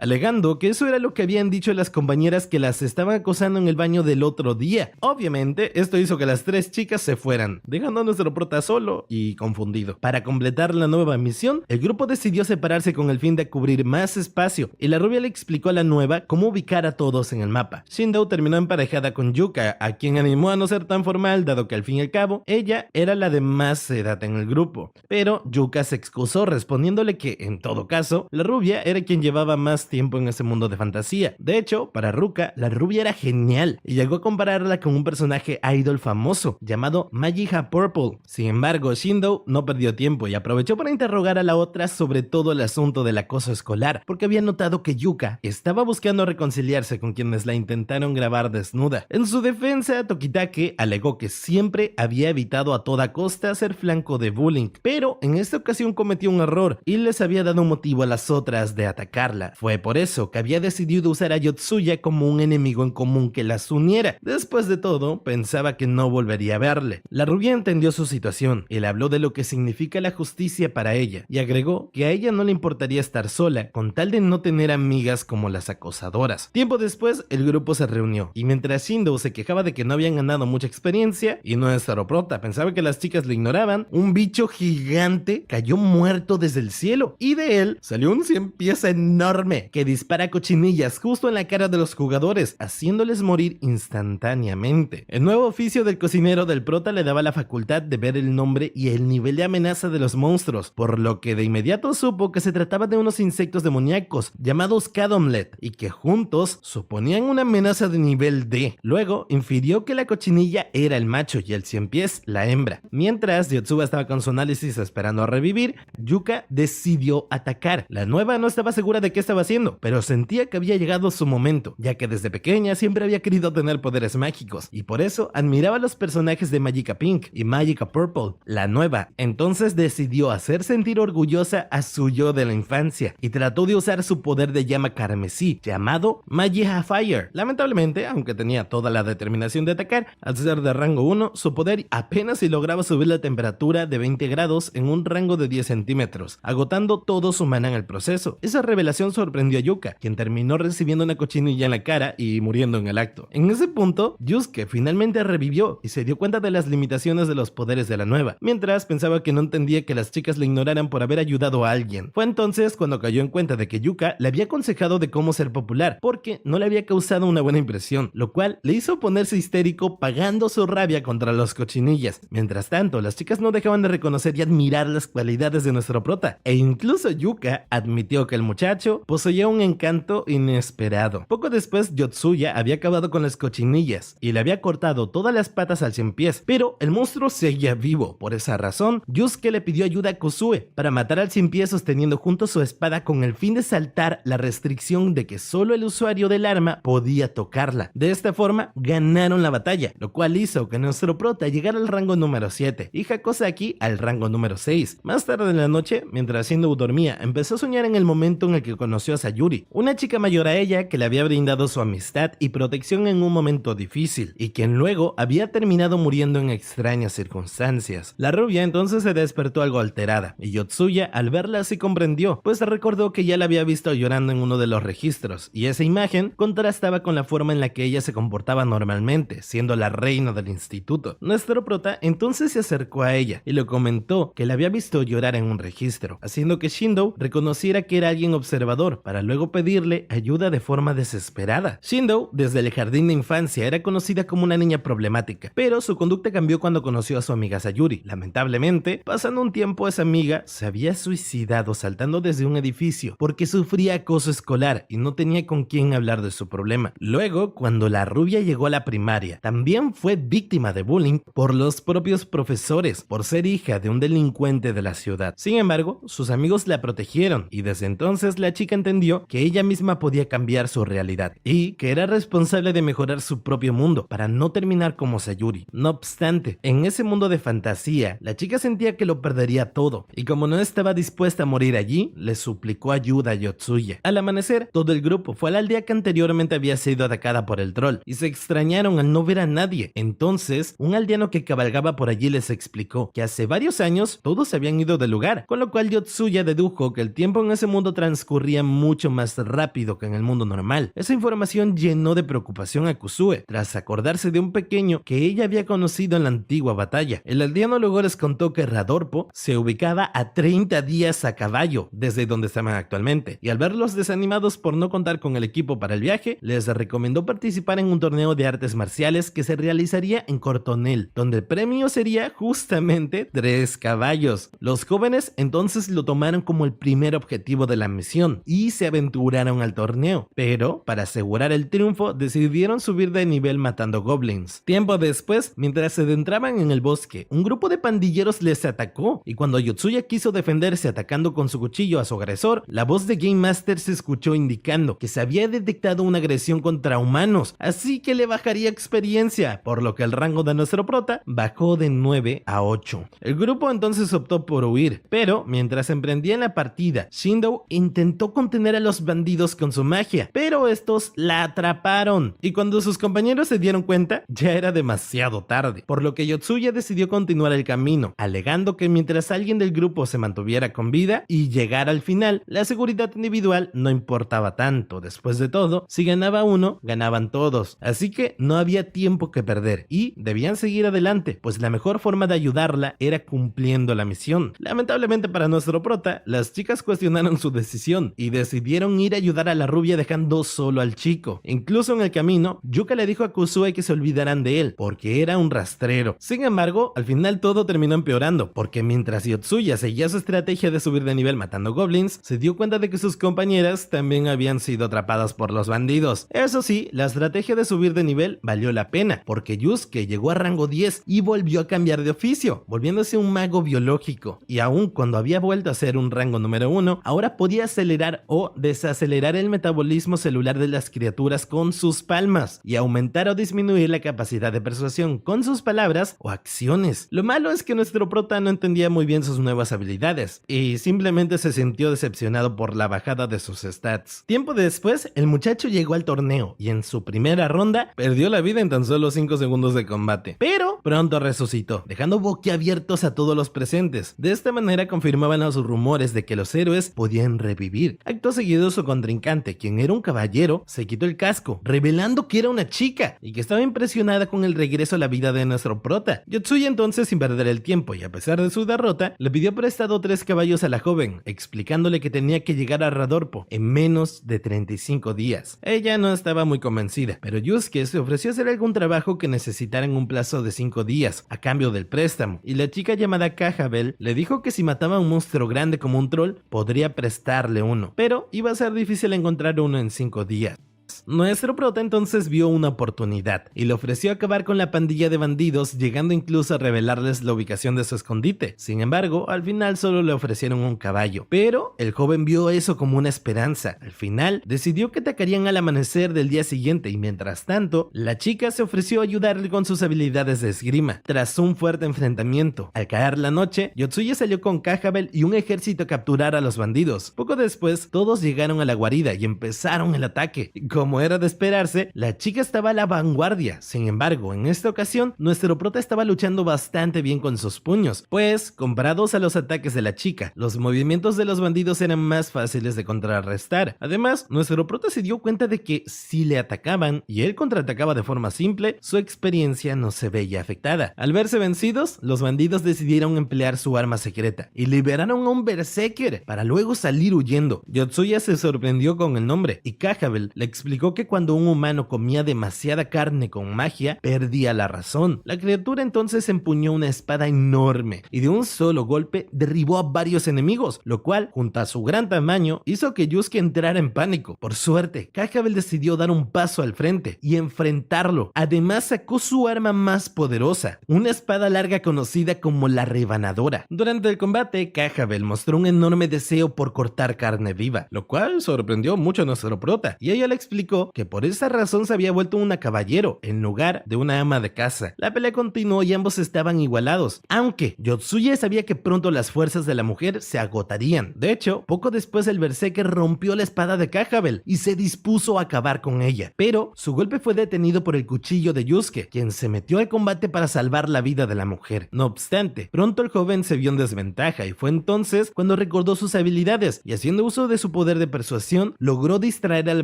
alegando que eso era lo que habían dicho las compañeras que las estaban acosando en el baño del otro día. Obviamente, esto hizo que las 3 chicas se fueran, dejando a nuestro prota solo y confundido. Para completar la nueva misión, el grupo decidió separarse con el fin de cubrir más espacio, y la rubia le explicó a la nueva cómo ubicar a todos en el mapa. Shindo terminó emparejada con Yuka, a quien animó a no ser tan formal, dado que al fin y al cabo, ella era la de más edad en el grupo. Pero Yuka se excusó respondiéndole que, en todo caso, la rubia era quien llevaba más tiempo en ese mundo de fantasía. De hecho, para Ruka, la rubia era genial y llegó a compararla con un personaje idol famoso llamado Magiha Purple. Sin embargo, Shindo no perdió tiempo y aprovechó para interrogar a la otra sobre todo el asunto del acoso escolar, porque había notado que Yuka estaba buscando reconciliarse con quienes la intentaron grabar desnuda. En su defensa, Tokitake alegó que siempre había evitado a toda costa ser flanco de bullying, pero en esta ocasión cometió un error y les había dado un motivo a las otras de atacarla. Fue por eso que había decidido usar a Yotsuya como un enemigo en común que las uniera. Después de todo, pensaba que no volvería a verle. La rubia entendió su situación y le habló de lo que significa la justicia para ella, y agregó que a ella no le importaría estar sola, con tal de no tener amigas como las acosadoras. Tiempo después, el grupo se reunió, y mientras Shindo se quejaba de que no habían ganado mucha experiencia, y nuestro prota pensaba que las chicas le ignoraban, un bicho gigante cayó muerto desde el cielo, y de él salió un 100 pies enorme que dispara cochinillas justo en la cara de los jugadores, haciéndoles morir instantáneamente. El nuevo oficio del cocinero del prota le daba la facultad de ver el nombre y el nivel de amenaza de los monstruos, por lo que de inmediato supo que se trataba de unos insectos demoníacos llamados Cadomlet y que juntos suponían una amenaza de nivel D. Luego infirió que la cochinilla era el macho y el 100 pies la hembra. Mientras Yotsuba estaba con su análisis esperando a revivir, Yuka decidió atacar. La nueva no estaba segura de qué estaba haciendo, pero sentía que había llegado su momento, ya que desde pequeña siempre había querido tener poderes mágicos, y por eso admiraba a los personajes de Magica Pink y Magica Purple. La nueva entonces decidió hacer sentir orgullosa a su yo de la infancia, y trató de usar su poder de llama carmesí, llamado Magica Fire. Lamentablemente, aunque tenía toda la determinación de atacar, al ser de rango 1, su poder apenas si lograba subir la temperatura de 20 grados en un rango de 10 centímetros, agotando todo su mana en el proceso. Esa revelación sorprendió sorprendió a Yuka, quien terminó recibiendo una cochinilla en la cara y muriendo en el acto. En ese punto, Yusuke finalmente revivió y se dio cuenta de las limitaciones de los poderes de la nueva, mientras pensaba que no entendía que las chicas le ignoraran por haber ayudado a alguien. Fue entonces cuando cayó en cuenta de que Yuka le había aconsejado de cómo ser popular, porque no le había causado una buena impresión, lo cual le hizo ponerse histérico pagando su rabia contra los cochinillas. Mientras tanto, las chicas no dejaban de reconocer y admirar las cualidades de nuestro prota, e incluso Yuka admitió que el muchacho poseía un encanto inesperado. Poco después, Yotsuya había acabado con las cochinillas y le había cortado todas las patas al 100 pies, pero el monstruo seguía vivo. Por esa razón, Yusuke le pidió ayuda a Kusue para matar al 100 pies sosteniendo junto su espada con el fin de saltar la restricción de que solo el usuario del arma podía tocarla. De esta forma, ganaron la batalla, lo cual hizo que nuestro prota llegara al rango número 7 y Hakosaki al rango número 6. Más tarde en la noche, mientras Shindou dormía, empezó a soñar en el momento en el que conoció a Sayuri, una chica mayor a ella que le había brindado su amistad y protección en un momento difícil, y quien luego había terminado muriendo en extrañas circunstancias. La rubia entonces se despertó algo alterada, y Yotsuya al verla así comprendió, pues recordó que ya la había visto llorando en uno de los registros, y esa imagen contrastaba con la forma en la que ella se comportaba normalmente, siendo la reina del instituto. Nuestro prota entonces se acercó a ella y le comentó que la había visto llorar en un registro, haciendo que Shindou reconociera que era alguien observador, para luego pedirle ayuda de forma desesperada. Shindou, desde el jardín de infancia, era conocida como una niña problemática, pero su conducta cambió cuando conoció a su amiga Sayuri. Lamentablemente, pasando un tiempo, esa amiga se había suicidado saltando desde un edificio porque sufría acoso escolar y no tenía con quién hablar de su problema. Luego, cuando la rubia llegó a la primaria, también fue víctima de bullying por los propios profesores por ser hija de un delincuente de la ciudad. Sin embargo, sus amigos la protegieron y desde entonces la chica entendió que ella misma podía cambiar su realidad y que era responsable de mejorar su propio mundo para no terminar como Sayuri. No obstante, en ese mundo de fantasía, la chica sentía que lo perdería todo y como no estaba dispuesta a morir allí, le suplicó ayuda a Yotsuya. Al amanecer, todo el grupo fue a la aldea que anteriormente había sido atacada por el troll y se extrañaron al no ver a nadie. Entonces, un aldeano que cabalgaba por allí les explicó que hace varios años todos se habían ido del lugar, con lo cual Yotsuya dedujo que el tiempo en ese mundo transcurría mucho más rápido que en el mundo normal. Esa información llenó de preocupación a Kusue, tras acordarse de un pequeño que ella había conocido en la antigua batalla. El aldeano luego les contó que Radorpo se ubicaba a 30 días a caballo desde donde estaban actualmente, y al verlos desanimados por no contar con el equipo para el viaje, les recomendó participar en un torneo de artes marciales que se realizaría en Cortonel, donde el premio sería justamente 3 caballos. Los jóvenes entonces lo tomaron como el primer objetivo de la misión y se aventuraron al torneo, pero para asegurar el triunfo decidieron subir de nivel matando goblins. Tiempo después, mientras se adentraban en el bosque, un grupo de pandilleros les atacó y cuando Yotsuya quiso defenderse atacando con su cuchillo a su agresor, la voz de Game Master se escuchó indicando que se había detectado una agresión contra humanos, así que le bajaría experiencia, por lo que el rango de nuestro prota bajó de 9 a 8. El grupo entonces optó por huir, pero mientras emprendían la partida, Shindou intentó contener a los bandidos con su magia, pero estos la atraparon, y cuando sus compañeros se dieron cuenta, ya era demasiado tarde, por lo que Yotsuya decidió continuar el camino, alegando que mientras alguien del grupo se mantuviera con vida y llegara al final, la seguridad individual no importaba tanto. Después de todo, si ganaba uno, ganaban todos, así que no había tiempo que perder y debían seguir adelante, pues la mejor forma de ayudarla era cumpliendo la misión. Lamentablemente para nuestro prota, las chicas cuestionaron su decisión y decidieron ir a ayudar a la rubia dejando solo al chico. Incluso en el camino, Yuka le dijo a Kusue que se olvidaran de él, porque era un rastrero. Sin embargo, al final todo terminó empeorando, porque mientras Yotsuya seguía su estrategia de subir de nivel matando goblins, se dio cuenta de que sus compañeras también habían sido atrapadas por los bandidos. Eso sí, la estrategia de subir de nivel valió la pena, porque Yusuke llegó a rango 10 y volvió a cambiar de oficio, volviéndose un mago biológico. Y aun cuando había vuelto a ser un rango número 1, ahora podía acelerar o desacelerar el metabolismo celular de las criaturas con sus palmas y aumentar o disminuir la capacidad de persuasión con sus palabras o acciones. Lo malo es que nuestro prota no entendía muy bien sus nuevas habilidades y simplemente se sintió decepcionado por la bajada de sus stats. Tiempo después, el muchacho llegó al torneo y en su primera ronda perdió la vida en tan solo 5 segundos de combate, pero pronto resucitó, dejando boquiabiertos a todos los presentes. De esta manera confirmaban los rumores de que los héroes podían revivir. Acto Acto seguido, su contrincante, quien era un caballero, se quitó el casco, revelando que era una chica y que estaba impresionada con el regreso a la vida de nuestro prota. Yotsuya entonces, sin perder el tiempo y a pesar de su derrota, le pidió prestado 3 caballos a la joven, explicándole que tenía que llegar a Radorpo en menos de 35 días. Ella no estaba muy convencida, pero Yusuke se ofreció a hacer algún trabajo que necesitara en un plazo de 5 días, a cambio del préstamo, y la chica llamada Kahabel le dijo que si mataba a un monstruo grande como un troll, podría prestarle uno, pero iba a ser difícil encontrar uno en 5 días. Nuestro prota entonces vio una oportunidad y le ofreció acabar con la pandilla de bandidos, llegando incluso a revelarles la ubicación de su escondite. Sin embargo, al final solo le ofrecieron un caballo, pero el joven vio eso como una esperanza. Al final, decidió que atacarían al amanecer del día siguiente y mientras tanto, la chica se ofreció a ayudarle con sus habilidades de esgrima. Tras un fuerte enfrentamiento, al caer la noche, Yotsuya salió con Kahabel y un ejército a capturar a los bandidos. Poco después, todos llegaron a la guarida y empezaron el ataque. Como era de esperarse, la chica estaba a la vanguardia. Sin embargo, en esta ocasión, nuestro prota estaba luchando bastante bien con sus puños, pues, comparados a los ataques de la chica, los movimientos de los bandidos eran más fáciles de contrarrestar. Además, nuestro prota se dio cuenta de que si le atacaban y él contraatacaba de forma simple, su experiencia no se veía afectada. Al verse vencidos, los bandidos decidieron emplear su arma secreta y liberaron a un berserker para luego salir huyendo. Yotsuya se sorprendió con el nombre y Kahabel le explicó que cuando un humano comía demasiada carne con magia, perdía la razón. La criatura entonces empuñó una espada enorme y de un solo golpe derribó a varios enemigos, lo cual, junto a su gran tamaño, hizo que Yusuke entrara en pánico. Por suerte, Kahabel decidió dar un paso al frente y enfrentarlo. Además, sacó su arma más poderosa, una espada larga conocida como la rebanadora. Durante el combate, Kahabel mostró un enorme deseo por cortar carne viva, lo cual sorprendió mucho a nuestro prota, y ella le explicó que por esa razón se había vuelto una caballero en lugar de una ama de casa. La pelea continuó y ambos estaban igualados, aunque Yotsuya sabía que pronto las fuerzas de la mujer se agotarían. De hecho, poco después el berserker rompió la espada de Kahabel y se dispuso a acabar con ella, pero su golpe fue detenido por el cuchillo de Yusuke, quien se metió al combate para salvar la vida de la mujer. No obstante, pronto el joven se vio en desventaja y fue entonces cuando recordó sus habilidades y haciendo uso de su poder de persuasión, logró distraer al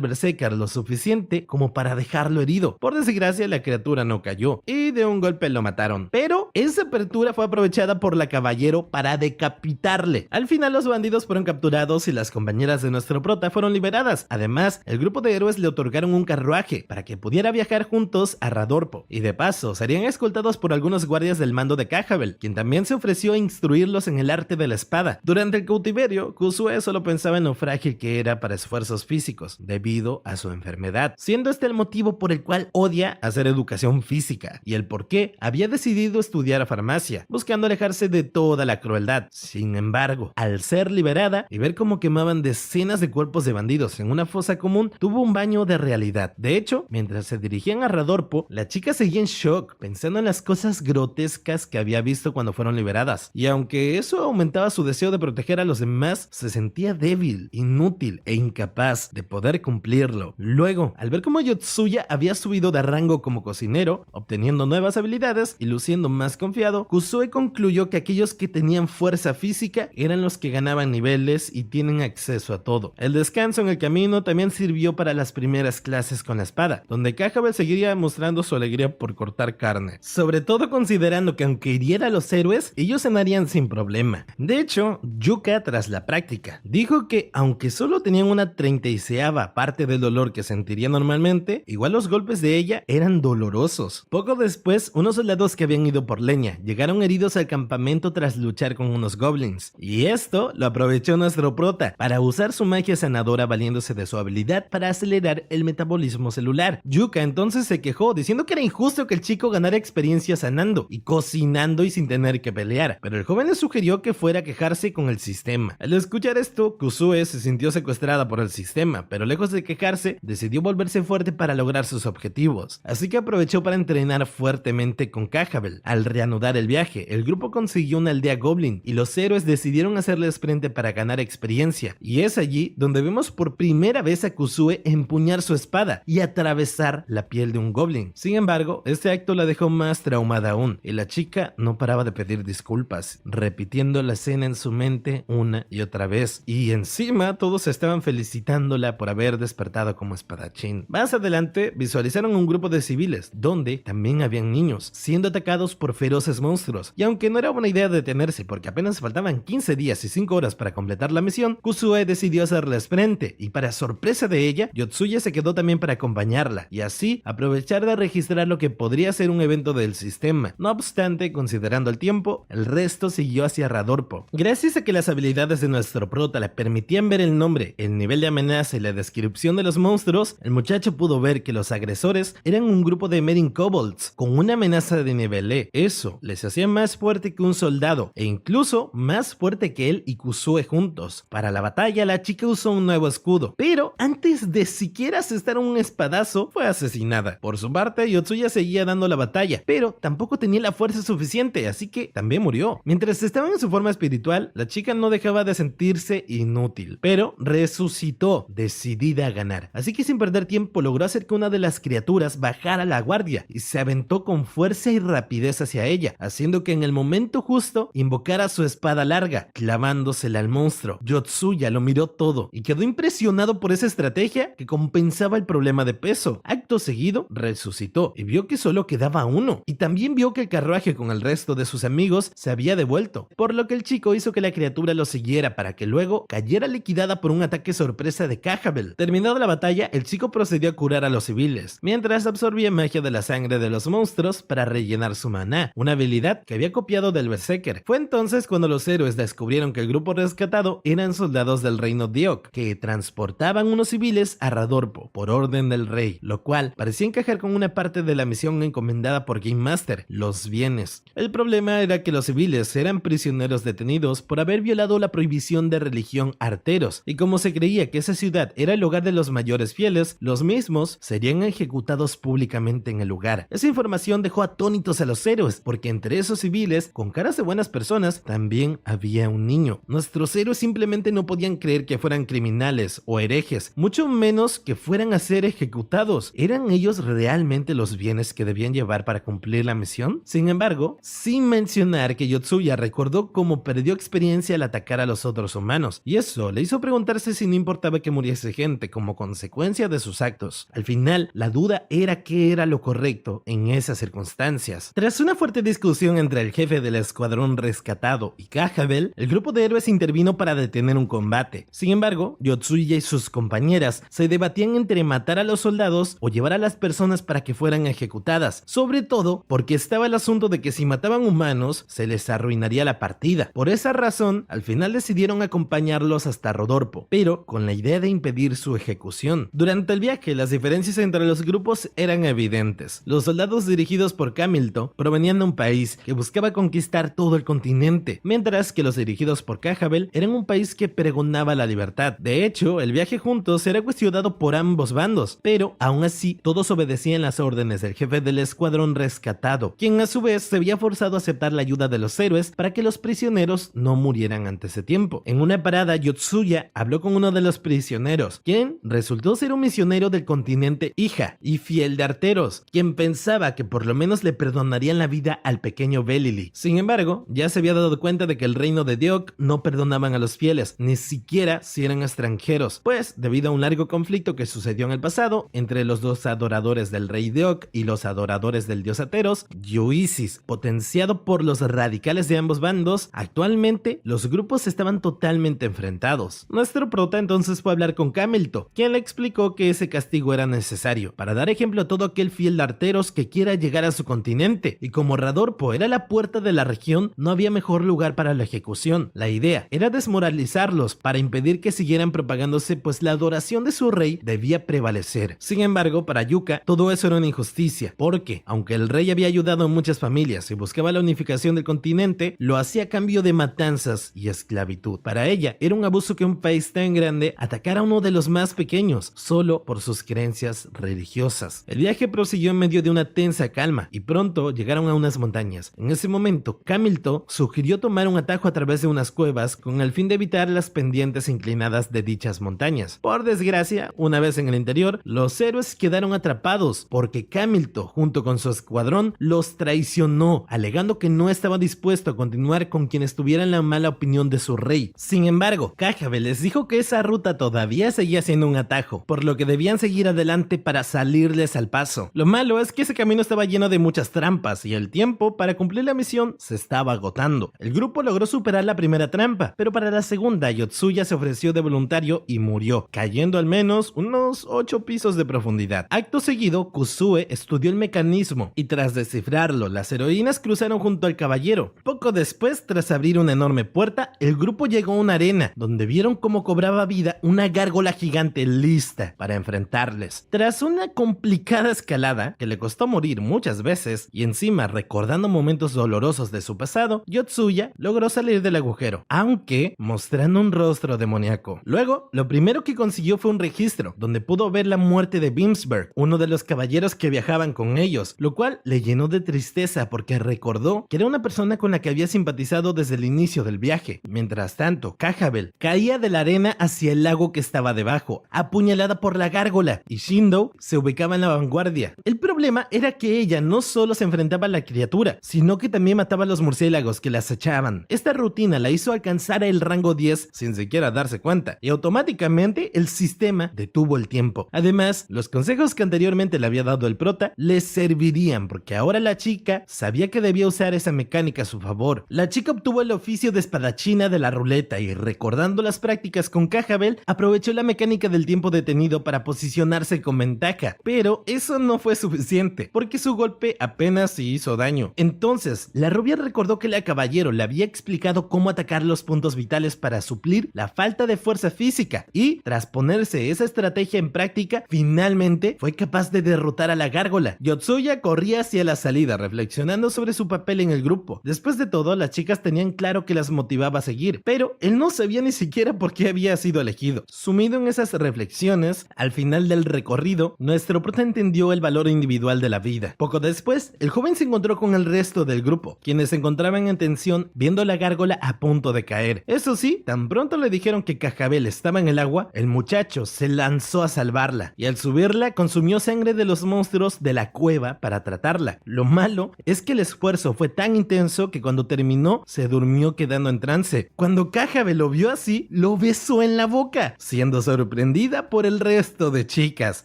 berserker lo suficiente como para dejarlo herido. Por desgracia, la criatura no cayó y de un golpe lo mataron, pero esa apertura fue aprovechada por la caballero para decapitarle. Al final, los bandidos fueron capturados y las compañeras de nuestro prota fueron liberadas. Además, el grupo de héroes le otorgaron un carruaje para que pudiera viajar juntos a Radorpo y de paso serían escoltados por algunos guardias del mando de Kahabel, quien también se ofreció a instruirlos en el arte de la espada. Durante el cautiverio, Kusue solo pensaba en lo frágil que era para esfuerzos físicos debido a su enfermedad, siendo este el motivo por el cual odia hacer educación física y el por qué había decidido estudiar farmacia, buscando alejarse de toda la crueldad. Sin embargo, al ser liberada y ver cómo quemaban decenas de cuerpos de bandidos en una fosa común, tuvo un baño de realidad. De hecho, mientras se dirigían a Radorpo, la chica seguía en shock, pensando en las cosas grotescas que había visto cuando fueron liberadas, y aunque eso aumentaba su deseo de proteger a los demás, se sentía débil, inútil e incapaz de poder cumplirlo. Luego, al ver cómo Yotsuya había subido de rango como cocinero, obteniendo nuevas habilidades y luciendo más confiado, Kusue concluyó que aquellos que tenían fuerza física eran los que ganaban niveles y tienen acceso a todo. El descanso en el camino también sirvió para las primeras clases con la espada, donde Kahabel seguiría mostrando su alegría por cortar carne, sobre todo considerando que aunque hiriera a los héroes, ellos cenarían sin problema. De hecho, Yuka, tras la práctica, dijo que aunque solo tenían una 36ª parte del dolor que sentiría normalmente, igual los golpes de ella eran dolorosos. Poco después, unos soldados que habían ido por leña llegaron heridos al campamento tras luchar con unos goblins, y esto lo aprovechó nuestro prota para usar su magia sanadora valiéndose de su habilidad para acelerar el metabolismo celular. Yuka entonces se quejó diciendo que era injusto que el chico ganara experiencia sanando y cocinando y sin tener que pelear, pero el joven le sugirió que fuera a quejarse con el sistema. Al escuchar esto, Kusue se sintió secuestrada por el sistema, pero lejos de quejarse, Yotsuya decidió volverse fuerte para lograr sus objetivos, así que aprovechó para entrenar fuertemente con Cajavel. Al reanudar el viaje, el grupo consiguió una aldea Goblin y los héroes decidieron hacerles frente para ganar experiencia, y es allí donde vemos por primera vez a Kusue empuñar su espada y atravesar la piel de un Goblin. Sin embargo, este acto la dejó más traumada aún, y la chica no paraba de pedir disculpas, repitiendo la escena en su mente una y otra vez, y encima todos estaban felicitándola por haber despertado como espadachín. Más adelante visualizaron un grupo de civiles, donde también habían niños, siendo atacados por feroces monstruos, y aunque no era buena idea detenerse porque apenas faltaban 15 días y 5 horas para completar la misión, Kusue decidió hacerles frente, y para sorpresa de ella, Yotsuya se quedó también para acompañarla, y así aprovechar de registrar lo que podría ser un evento del sistema. No obstante, considerando el tiempo, el resto siguió hacia Radorpo. Gracias a que las habilidades de nuestro prota le permitían ver el nombre, el nivel de amenaza y la descripción de los monstruos, el muchacho pudo ver que los agresores eran un grupo de Merin Kobolds con una amenaza de nivel E. Eso les hacía más fuerte que un soldado, e incluso más fuerte que él y Kusue juntos. Para la batalla, la chica usó un nuevo escudo, pero antes de siquiera asestar un espadazo, fue asesinada. Por su parte, Yotsuya seguía dando la batalla, pero tampoco tenía la fuerza suficiente, así que también murió. Mientras estaba en su forma espiritual, la chica no dejaba de sentirse inútil, pero resucitó, decidida a ganar. Así que sin perder tiempo logró hacer que una de las criaturas bajara la guardia y se aventó con fuerza y rapidez hacia ella, haciendo que en el momento justo invocara su espada larga, clavándosela al monstruo. Yotsuya lo miró todo y quedó impresionado por esa estrategia que compensaba el problema de peso. Acto seguido, resucitó y vio que solo quedaba uno, y también vio que el carruaje con el resto de sus amigos se había devuelto, por lo que el chico hizo que la criatura lo siguiera para que luego cayera liquidada por un ataque sorpresa de Cajavel. Terminada la batalla, el chico procedió a curar a los civiles, mientras absorbía magia de la sangre de los monstruos para rellenar su maná, una habilidad que había copiado del Berserker. Fue entonces cuando los héroes descubrieron que el grupo rescatado eran soldados del reino Diok, que transportaban unos civiles a Radorpo por orden del rey, lo cual parecía encajar con una parte de la misión encomendada por Game Master, los bienes. El problema era que los civiles eran prisioneros detenidos por haber violado la prohibición de religión Arteros, y como se creía que esa ciudad era el hogar de los mayores fieles, los mismos serían ejecutados públicamente en el lugar. Esa información dejó atónitos a los héroes, porque entre esos civiles, con caras de buenas personas, también había un niño. Nuestros héroes simplemente no podían creer que fueran criminales o herejes, mucho menos que fueran a ser ejecutados. ¿Eran ellos realmente los bienes que debían llevar para cumplir la misión? Sin embargo, sin mencionar que Yotsuya recordó cómo perdió experiencia al atacar a los otros humanos, y eso le hizo preguntarse si no importaba que muriese gente como consecuencia de sus actos. Al final, la duda era qué era lo correcto en esas circunstancias. Tras una fuerte discusión entre el jefe del escuadrón rescatado y Cajavel, el grupo de héroes intervino para detener un combate. Sin embargo, Yotsuya y sus compañeras se debatían entre matar a los soldados o llevar a las personas para que fueran ejecutadas, sobre todo porque estaba el asunto de que si mataban humanos se les arruinaría la partida. Por esa razón, al final decidieron acompañarlos hasta Rodorpo, pero con la idea de impedir su ejecución. Durante el viaje, las diferencias entre los grupos eran evidentes. Los soldados dirigidos por Camilto provenían de un país que buscaba conquistar todo el continente, mientras que los dirigidos por Cajavel eran un país que pregonaba la libertad. De hecho, el viaje juntos era cuestionado por ambos bandos, pero aún así todos obedecían las órdenes del jefe del escuadrón rescatado, quien a su vez se había forzado a aceptar la ayuda de los héroes para que los prisioneros no murieran antes de tiempo. En una parada, Yotsuya habló con uno de los prisioneros, quien resultó ser un misionero del continente Hija y fiel de Arteros, quien pensaba que por lo menos le perdonarían la vida al pequeño Belili. Sin embargo, ya se había dado cuenta de que el reino de Diok no perdonaban a los fieles, ni siquiera si eran extranjeros, pues debido a un largo conflicto que sucedió en el pasado entre los dos adoradores del rey Diok y los adoradores del dios Ateros, Yuisis, potenciado por los radicales de ambos bandos, actualmente los grupos estaban totalmente enfrentados. Nuestro prota entonces fue a hablar con Camilto, quien le explicó que ese castigo era necesario para dar ejemplo a todo aquel fiel de Arteros que quiera llegar a su continente, y como Radorpo era la puerta de la región, no había mejor lugar para la ejecución. La idea era desmoralizarlos para impedir que siguieran propagándose, pues la adoración de su rey debía prevalecer. Sin embargo, para Yuka todo eso era una injusticia, porque aunque el rey había ayudado a muchas familias y buscaba la unificación del continente, lo hacía a cambio de matanzas y esclavitud. Para ella era un abuso que un país tan grande atacara a uno de los más pequeños, ellos, solo por sus creencias religiosas. El viaje prosiguió en medio de una tensa calma y pronto llegaron a unas montañas. En ese momento, Camilton sugirió tomar un atajo a través de unas cuevas con el fin de evitar las pendientes inclinadas de dichas montañas. Por desgracia, una vez en el interior, los héroes quedaron atrapados porque Camilton, junto con su escuadrón, los traicionó, alegando que no estaba dispuesto a continuar con quienes tuvieran la mala opinión de su rey. Sin embargo, Cajabel les dijo que esa ruta todavía seguía siendo un atajo, por lo que debían seguir adelante para salirles al paso. Lo malo es que ese camino estaba lleno de muchas trampas y el tiempo para cumplir la misión se estaba agotando. El grupo logró superar la primera trampa, pero para la segunda Yotsuya se ofreció de voluntario y murió, cayendo al menos unos 8 pisos de profundidad. Acto seguido, Kusue estudió el mecanismo y tras descifrarlo, las heroínas cruzaron junto al caballero. Poco después, tras abrir una enorme puerta, el grupo llegó a una arena donde vieron cómo cobraba vida una gárgola gigante lista para enfrentarles. Tras una complicada escalada que le costó morir muchas veces y encima recordando momentos dolorosos de su pasado, Yotsuya logró salir del agujero, aunque mostrando un rostro demoníaco. Luego, lo primero que consiguió fue un registro donde pudo ver la muerte de Bimsberg, uno de los caballeros que viajaban con ellos, lo cual le llenó de tristeza porque recordó que era una persona con la que había simpatizado desde el inicio del viaje. Mientras tanto, Cajabel caía de la arena hacia el lago que estaba debajo, apuñalada por la gárgola, y Shindo se ubicaba en la vanguardia. El problema era que ella no solo se enfrentaba a la criatura, sino que también mataba a los murciélagos que la acechaban. Esta rutina la hizo alcanzar el rango 10 sin siquiera darse cuenta, y automáticamente el sistema detuvo el tiempo. Además, los consejos que anteriormente le había dado el prota le servirían, porque ahora la chica sabía que debía usar esa mecánica a su favor. La chica obtuvo el oficio de espadachina de la ruleta y recordando las prácticas con Cajabel, aprovechó la mecánica del tiempo detenido para posicionarse con ventaja, pero eso no fue suficiente, porque su golpe apenas se hizo daño. Entonces, la rubia recordó que la caballero le había explicado cómo atacar los puntos vitales para suplir la falta de fuerza física, y tras ponerse esa estrategia en práctica, finalmente fue capaz de derrotar a la gárgola. Yotsuya corría hacia la salida, reflexionando sobre su papel en el grupo. Después de todo, las chicas tenían claro que las motivaba a seguir, pero él no sabía ni siquiera por qué había sido elegido. Sumido en esas reflexiones, al final del recorrido, nuestro prota entendió el valor individual de la vida. Poco después, el joven se encontró con el resto del grupo, quienes se encontraban en tensión viendo la gárgola a punto de caer. Eso sí, tan pronto le dijeron que Cajabel estaba en el agua, el muchacho se lanzó a salvarla, y al subirla consumió sangre de los monstruos de la cueva para tratarla. Lo malo es que el esfuerzo fue tan intenso que cuando terminó, se durmió quedando en trance. Cuando Cajabel lo vio así, lo besó en la boca, siendo sorprendida por el resto de chicas,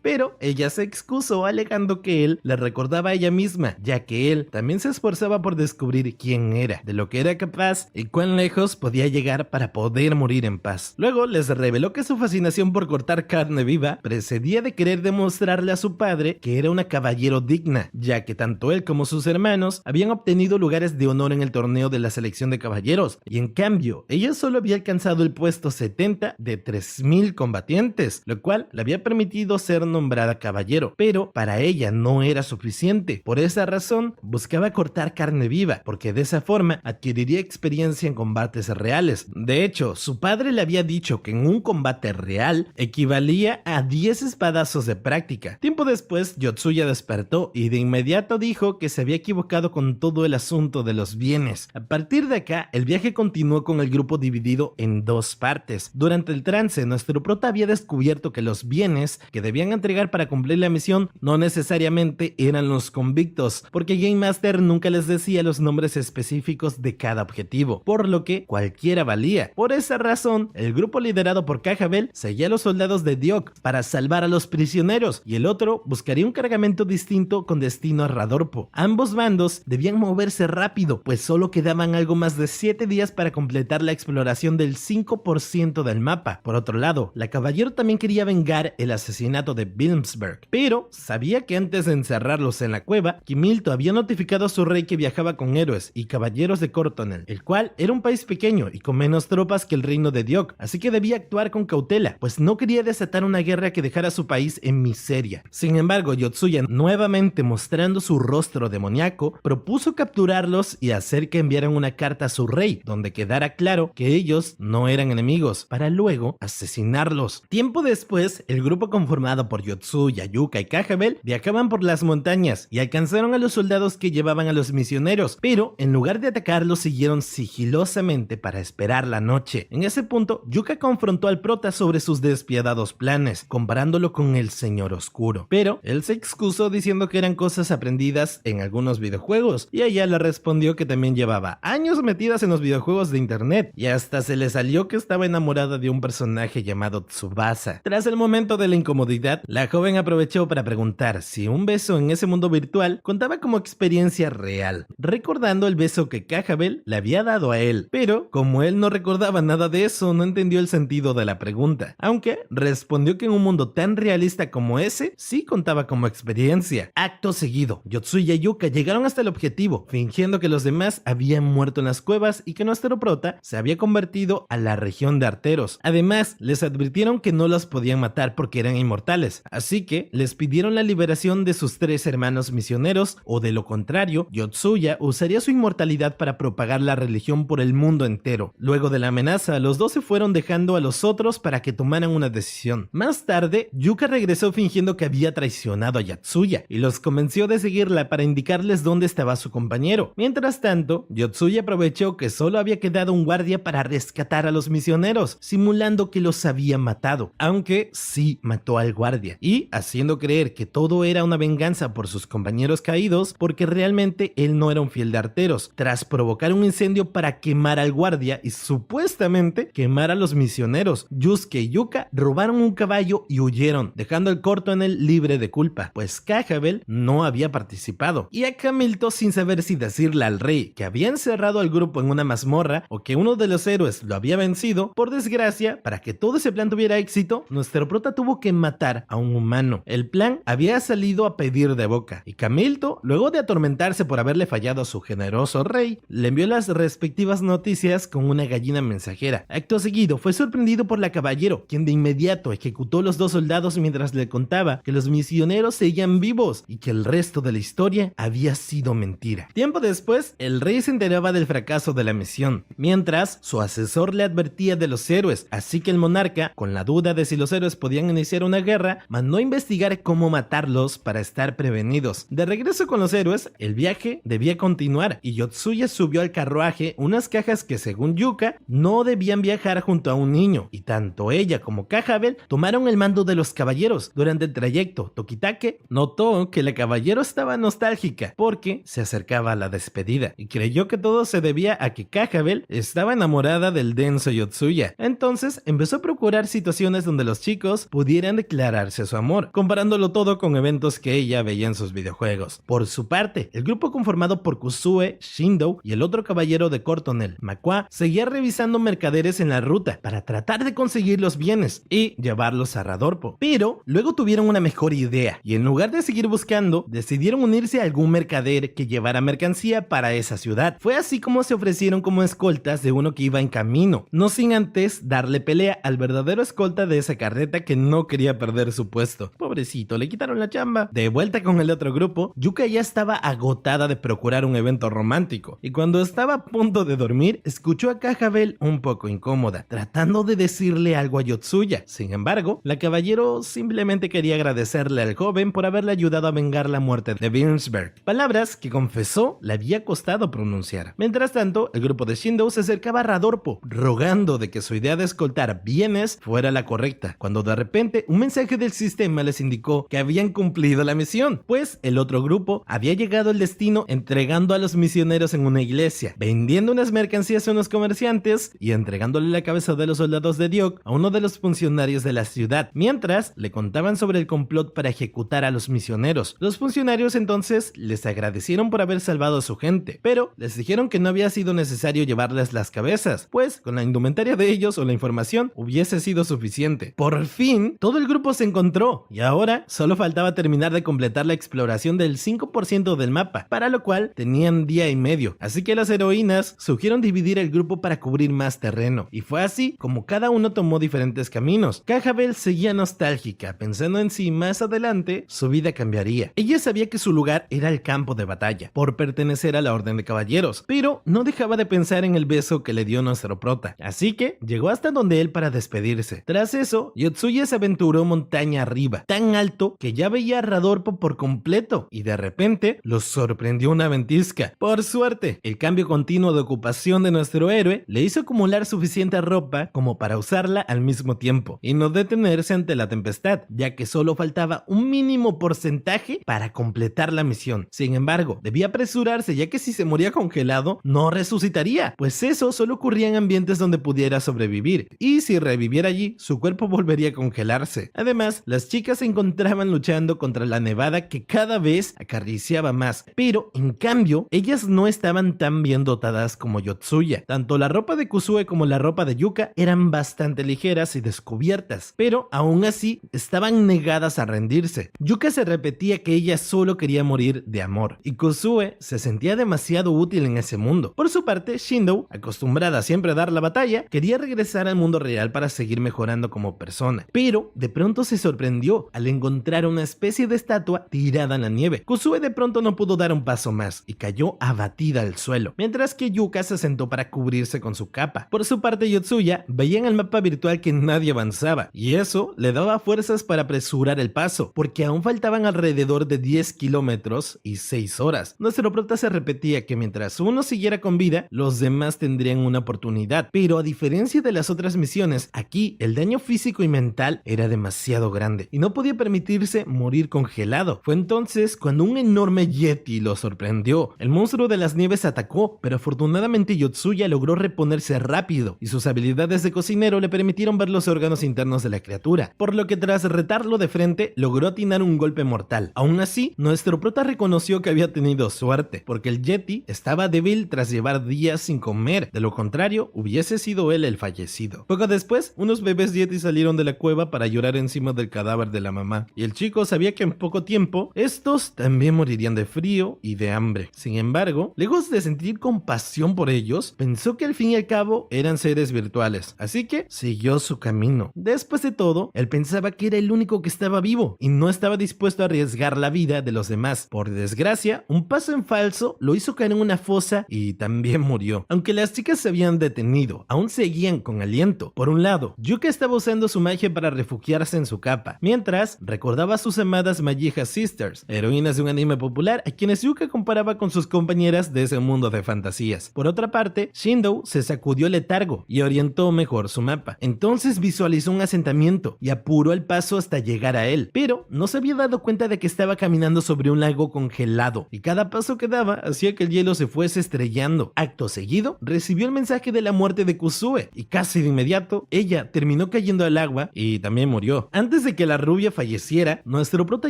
pero ella se excusó alegando que él le recordaba a ella misma, ya que él también se esforzaba por descubrir quién era, de lo que era capaz y cuán lejos podía llegar para poder morir en paz. Luego les reveló que su fascinación por cortar carne viva precedía de querer demostrarle a su padre que era una caballero digna, ya que tanto él como sus hermanos habían obtenido lugares de honor en el torneo de la selección de caballeros, y en cambio ella solo había alcanzado el puesto 70 de 3000 combatientes, lo cual le había permitido ser nombrada caballero, pero para ella no era suficiente. Por esa razón buscaba cortar carne viva, porque de esa forma adquiriría experiencia en combates reales. De hecho, su padre le había dicho que en un combate real equivalía a 10 espadazos de práctica. Tiempo después, Yotsuya despertó y de inmediato dijo que se había equivocado con todo el asunto de los bienes. A partir de acá, el viaje continuó con el grupo dividido en dos partes. Durante el trance, nuestro prota había descubierto que los bienes que debían entregar para cumplir la misión no necesariamente eran los convictos, porque Game Master nunca les decía los nombres específicos de cada objetivo, por lo que cualquiera valía. Por esa razón, el grupo liderado por Cajabel seguía a los soldados de Diok para salvar a los prisioneros, y el otro buscaría un cargamento distinto con destino a Radorpo. Ambos bandos debían moverse rápido, pues solo quedaban algo más de 7 días para completar la exploración del 5% del mapa. Por otro lado, la caballero también quería vengar el asesinato de Wilmsberg, pero sabía que antes de encerrarlos en la cueva, Kimilto había notificado a su rey que viajaba con héroes y caballeros de Cortonel, el cual era un país pequeño y con menos tropas que el reino de Diok, así que debía actuar con cautela, pues no quería desatar una guerra que dejara a su país en miseria. Sin embargo, Yotsuya, nuevamente mostrando su rostro demoníaco, propuso capturarlos y hacer que enviaran una carta a su rey, donde quedara claro que ellos no eran enemigos, para luego asesinarlos. Tiempo después, después, el grupo conformado por Yotsuya, Yuka y Kajabel viajaban por las montañas y alcanzaron a los soldados que llevaban a los misioneros, pero en lugar de atacarlos siguieron sigilosamente para esperar la noche. En ese punto, Yuka confrontó al prota sobre sus despiadados planes, comparándolo con el Señor Oscuro, pero él se excusó diciendo que eran cosas aprendidas en algunos videojuegos, y ella le respondió que también llevaba años metidas en los videojuegos de internet, y hasta se le salió que estaba enamorada de un personaje llamado Tsubasa. Tras el momento de la incomodidad, la joven aprovechó para preguntar si un beso en ese mundo virtual contaba como experiencia real, recordando el beso que Kajabel le había dado a él, pero como él no recordaba nada de eso, no entendió el sentido de la pregunta, aunque respondió que en un mundo tan realista como ese, sí contaba como experiencia. Acto seguido, Yotsuya y Yuka llegaron hasta el objetivo, fingiendo que los demás habían muerto en las cuevas y que nuestro prota se había convertido a la región de Arteros. Además, les advirtieron que no los podían matar porque eran inmortales, así que les pidieron la liberación de sus 3 hermanos misioneros, o de lo contrario, Yotsuya usaría su inmortalidad para propagar la religión por el mundo entero. Luego de la amenaza, los dos se fueron dejando a los otros para que tomaran una decisión. Más tarde, Yuka regresó fingiendo que había traicionado a Yotsuya y los convenció de seguirla para indicarles dónde estaba su compañero. Mientras tanto, Yotsuya aprovechó que solo había quedado un guardia para rescatar a los misioneros, simulando que los había matado, aunque sí mató al guardia, y haciendo creer que todo era una venganza por sus compañeros caídos, porque realmente él no era un fiel de Arteros, tras provocar un incendio para quemar al guardia y supuestamente quemar a los misioneros. Yusuke y Yuka robaron un caballo y huyeron, dejando al Cortonel libre de culpa, pues Kajabel no había participado, y a Camilto, sin saber si decirle al rey que había encerrado al grupo en una mazmorra o que uno de los héroes lo había vencido. Por desgracia, para que todo ese plan tuviera éxito, nuestro prota tuvo que matar a un humano. El plan había salido a pedir de boca, y Camilto, luego de atormentarse por haberle fallado a su generoso rey, le envió las respectivas noticias con una gallina mensajera. Acto seguido, fue sorprendido por la caballero, quien de inmediato ejecutó los 2 soldados mientras le contaba que los misioneros seguían vivos y que el resto de la historia había sido mentira. Tiempo después, el rey se enteraba del fracaso de la misión, mientras su asesor le advertía de los héroes, así que el monarca, con la duda de si los héroes podían iniciar una guerra, mandó a investigar cómo matarlos para estar prevenidos. De regreso con los héroes, el viaje debía continuar, y Yotsuya subió al carruaje unas cajas que, según Yuka, no debían viajar junto a un niño, y tanto ella como Kajabel tomaron el mando de los caballeros. Durante el trayecto, Tokitake notó que la caballero estaba nostálgica porque se acercaba a la despedida, y creyó que todo se debía a que Kajabel estaba enamorada del denso Yotsuya. Entonces empezó a procurar situaciones donde los chicos pudieran declararse su amor, comparándolo todo con eventos que ella veía en sus videojuegos. Por su parte, el grupo conformado por Kusue, Shindo y el otro caballero de Cortonel, Makua, seguía revisando mercaderes en la ruta para tratar de conseguir los bienes y llevarlos a Radorpo. Pero luego tuvieron una mejor idea, y en lugar de seguir buscando, decidieron unirse a algún mercader que llevara mercancía para esa ciudad. Fue así como se ofrecieron como escoltas de uno que iba en camino, no sin antes darle pelea al verdadero escolta de esa carreta que no quería perder su puesto. Pobrecito, le quitaron la chamba. De vuelta con el otro grupo, Yuka ya estaba agotada de procurar un evento romántico, y cuando estaba a punto de dormir, escuchó a Kajabel un poco incómoda, tratando de decirle algo a Yotsuya. Sin embargo, la caballero simplemente quería agradecerle al joven por haberle ayudado a vengar la muerte de Birnsberg, palabras que confesó le había costado pronunciar. Mientras tanto, el grupo de Shindo se acercaba a Radorpo, rogando de que su idea de escoltar bienes fuera la correcta, cuando de repente un mensaje del sistema les indicó que habían cumplido la misión, pues el otro grupo había llegado al destino entregando a los misioneros en una iglesia, vendiendo unas mercancías a unos comerciantes y entregándole la cabeza de los soldados de Diok a uno de los funcionarios de la ciudad, mientras le contaban sobre el complot para ejecutar a los misioneros. Los funcionarios entonces les agradecieron por haber salvado a su gente, pero les dijeron que no había sido necesario llevarles las cabezas, pues con la indumentaria de ellos o la información hubiese sido suficiente. Por fin, todo el grupo se encontró, y ahora solo faltaba terminar de completar la exploración del 5% del mapa, para lo cual tenían día y medio, así que las heroínas sugirieron dividir el grupo para cubrir más terreno, y fue así como cada uno tomó diferentes caminos. Kajabel seguía nostálgica, pensando en si más adelante su vida cambiaría. Ella sabía que su lugar era el campo de batalla, por pertenecer a la Orden de Caballeros, pero no dejaba de pensar en el beso que le dio nuestro prota, así que llegó hasta donde él para despedirse. Tras eso, eso, Yotsuya se aventuró montaña arriba, tan alto que ya veía a Radorpo por completo, y de repente los sorprendió una ventisca. Por suerte, el cambio continuo de ocupación de nuestro héroe le hizo acumular suficiente ropa como para usarla al mismo tiempo, y no detenerse ante la tempestad, ya que solo faltaba un mínimo porcentaje para completar la misión. Sin embargo, debía apresurarse, ya que si se moría congelado, no resucitaría, pues eso solo ocurría en ambientes donde pudiera sobrevivir, y si reviviera allí, su cuerpo volvería a congelarse. Además, las chicas se encontraban luchando contra la nevada que cada vez acariciaba más, pero en cambio, ellas no estaban tan bien dotadas como Yotsuya. Tanto la ropa de Kusue como la ropa de Yuka eran bastante ligeras y descubiertas, pero aún así estaban negadas a rendirse. Yuka se repetía que ella solo quería morir de amor, y Kusue se sentía demasiado útil en ese mundo. Por su parte, Shindo, acostumbrada siempre a dar la batalla, quería regresar al mundo real para seguir mejorando como persona, pero de pronto se sorprendió al encontrar una especie de estatua tirada en la nieve. Kusue de pronto no pudo dar un paso más y cayó abatida al suelo, mientras que Yuka se sentó para cubrirse con su capa. Por su parte, Yotsuya veía en el mapa virtual que nadie avanzaba, y eso le daba fuerzas para apresurar el paso, porque aún faltaban alrededor de 10 kilómetros y 6 horas. Nuestro prota se repetía que mientras uno siguiera con vida, los demás tendrían una oportunidad, pero a diferencia de las otras misiones, aquí el daño físico y mental era demasiado grande, y no podía permitirse morir congelado. Fue entonces cuando un enorme yeti lo sorprendió. El monstruo de las nieves atacó, pero afortunadamente Yotsuya logró reponerse rápido, y sus habilidades de cocinero le permitieron ver los órganos internos de la criatura, por lo que tras retarlo de frente, logró atinar un golpe mortal. Aún así, nuestro prota reconoció que había tenido suerte, porque el yeti estaba débil tras llevar días sin comer, de lo contrario, hubiese sido él el fallecido. Poco después, unos bebés yeti salieron de la cueva para llorar encima del cadáver de la mamá, y el chico sabía que en poco tiempo, estos también morirían de frío y de hambre. Sin embargo, lejos de sentir compasión por ellos, pensó que al fin y al cabo eran seres virtuales, así que siguió su camino. Después de todo, él pensaba que era el único que estaba vivo, y no estaba dispuesto a arriesgar la vida de los demás. Por desgracia, un paso en falso lo hizo caer en una fosa y también murió. Aunque las chicas se habían detenido, aún seguían con aliento. Por un lado, Yuka estaba usando su magia para refugiarse en su capa, mientras recordaba a sus amadas Majiha Sisters, heroínas de un anime popular a quienes Yuka comparaba con sus compañeras de ese mundo de fantasías. Por otra parte, Shindo se sacudió el letargo y orientó mejor su mapa. Entonces visualizó un asentamiento y apuró el paso hasta llegar a él, pero no se había dado cuenta de que estaba caminando sobre un lago congelado, y cada paso que daba hacía que el hielo se fuese estrellando. Acto seguido, recibió el mensaje de la muerte de Kusue, y casi de inmediato, ella terminó cayendo al agua y también murió. Antes de que la rubia falleciera, nuestro prota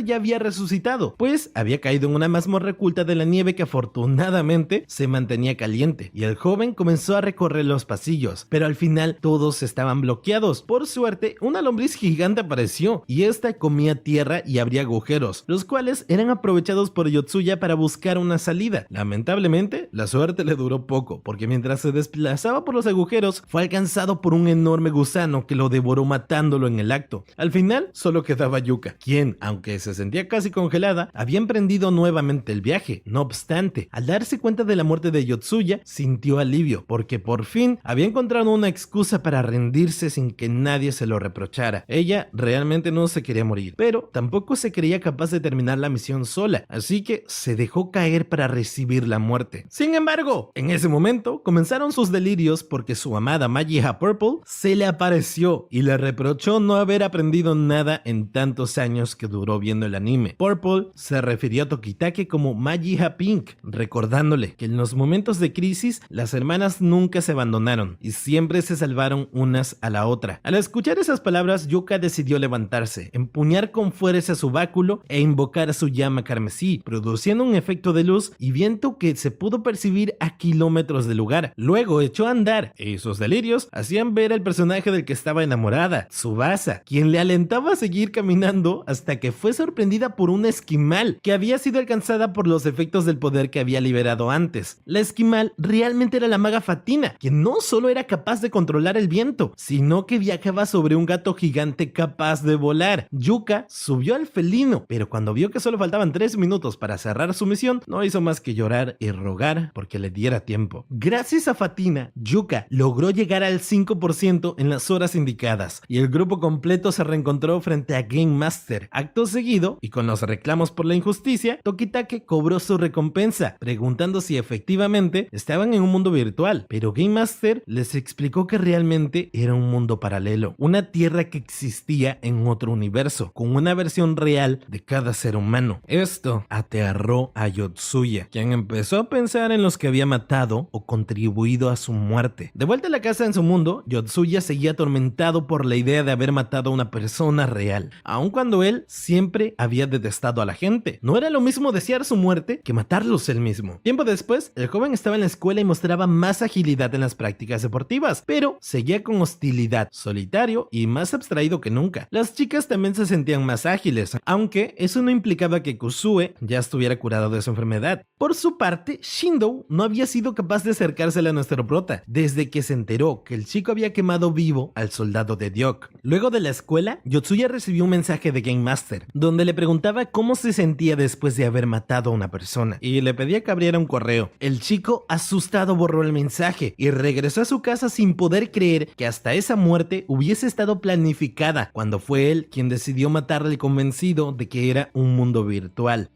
ya había resucitado, pues había caído en una mazmorra oculta de la nieve que afortunadamente se mantenía caliente, y el joven comenzó a recorrer los pasillos, pero al final todos estaban bloqueados. Por suerte, una lombriz gigante apareció, y esta comía tierra y abría agujeros, los cuales eran aprovechados por Yotsuya para buscar una salida. Lamentablemente, la suerte le duró poco, porque mientras se desplazaba por los agujeros, fue alcanzado por un enorme gusano que lo devoró matándolo en el acto. Al final, solo quedaba Yuka, quien, aunque se sentía casi congelada, había emprendido nuevamente el viaje. No obstante, al darse cuenta de la muerte de Yotsuya, sintió alivio, porque por fin había encontrado una excusa para rendirse sin que nadie se lo reprochara. Ella realmente no se quería morir, pero tampoco se creía capaz de terminar la misión sola, así que se dejó caer para recibir la muerte. Sin embargo, en ese momento comenzaron sus delirios porque su amada Majiha Purple se le apareció y le reprochó no haber aprendido nada en tantos años que duró viendo el anime. Purple se refirió a Tokitake como Majiha Pink, recordándole que en los momentos de crisis las hermanas nunca se abandonaron y siempre se salvaron unas a la otra. Al escuchar esas palabras, Yuka decidió levantarse, empuñar con fuerza su báculo e invocar a su llama carmesí, produciendo un efecto de luz y viento que se pudo percibir a kilómetros del lugar. Luego echó a andar y sus delirios hacían ver al personaje del que estaba enamorada, Tsubasa, quien le alentaba a seguir caminando hasta que fue sorprendida por una esquimal que había sido alcanzada por los efectos del poder que había liberado antes. La esquimal realmente era la maga Fatina, quien no solo era capaz de controlar el viento, sino que viajaba sobre un gato gigante capaz de volar. Yuka subió al felino, pero cuando vio que solo faltaban 3 minutos para cerrar su misión, no hizo más que llorar y rogar porque le diera tiempo. Gracias a Fatina, Yuka logró llegar al 5% en las horas indicadas, y el grupo completo se reencontró frente a Game Master. Acto seguido, y con los reclamos por la injusticia, Tokitake cobró su recompensa, preguntando si efectivamente estaban en un mundo virtual, pero Game Master les explicó que realmente era un mundo paralelo, una tierra que existía en otro universo, con una versión real de cada ser humano. Esto aterró a Yotsuya, quien empezó a pensar en los que había matado o contribuido a su muerte. De vuelta a la casa en su mundo, Yotsuya seguía atormentado por la idea de haber matado a una persona real, aun cuando él siempre había detestado a la gente. No era lo mismo desear su muerte que matarlos él mismo. Tiempo después, el joven estaba en la escuela y mostraba más agilidad en las prácticas deportivas, pero seguía con hostilidad, solitario y más abstraído que nunca. Las chicas también se sentían más ágiles, aunque eso no implicaba que Kusue ya estuviera curado de su enfermedad. Por su parte, Shindo no había sido capaz de acercársele a nuestro prota desde que se enteró que el chico había quemado vivo al soldado de Diok. Luego de la escuela, Yotsuya recibió un mensaje de Game Master, donde le preguntaba cómo se sentía después de haber matado a una persona, y le pedía que abriera un correo. El chico, asustado, borró el mensaje y regresó a su casa sin poder creer que hasta esa muerte hubiese estado planificada, cuando fue él quien decidió matarle convencido de que era un mundo virtual.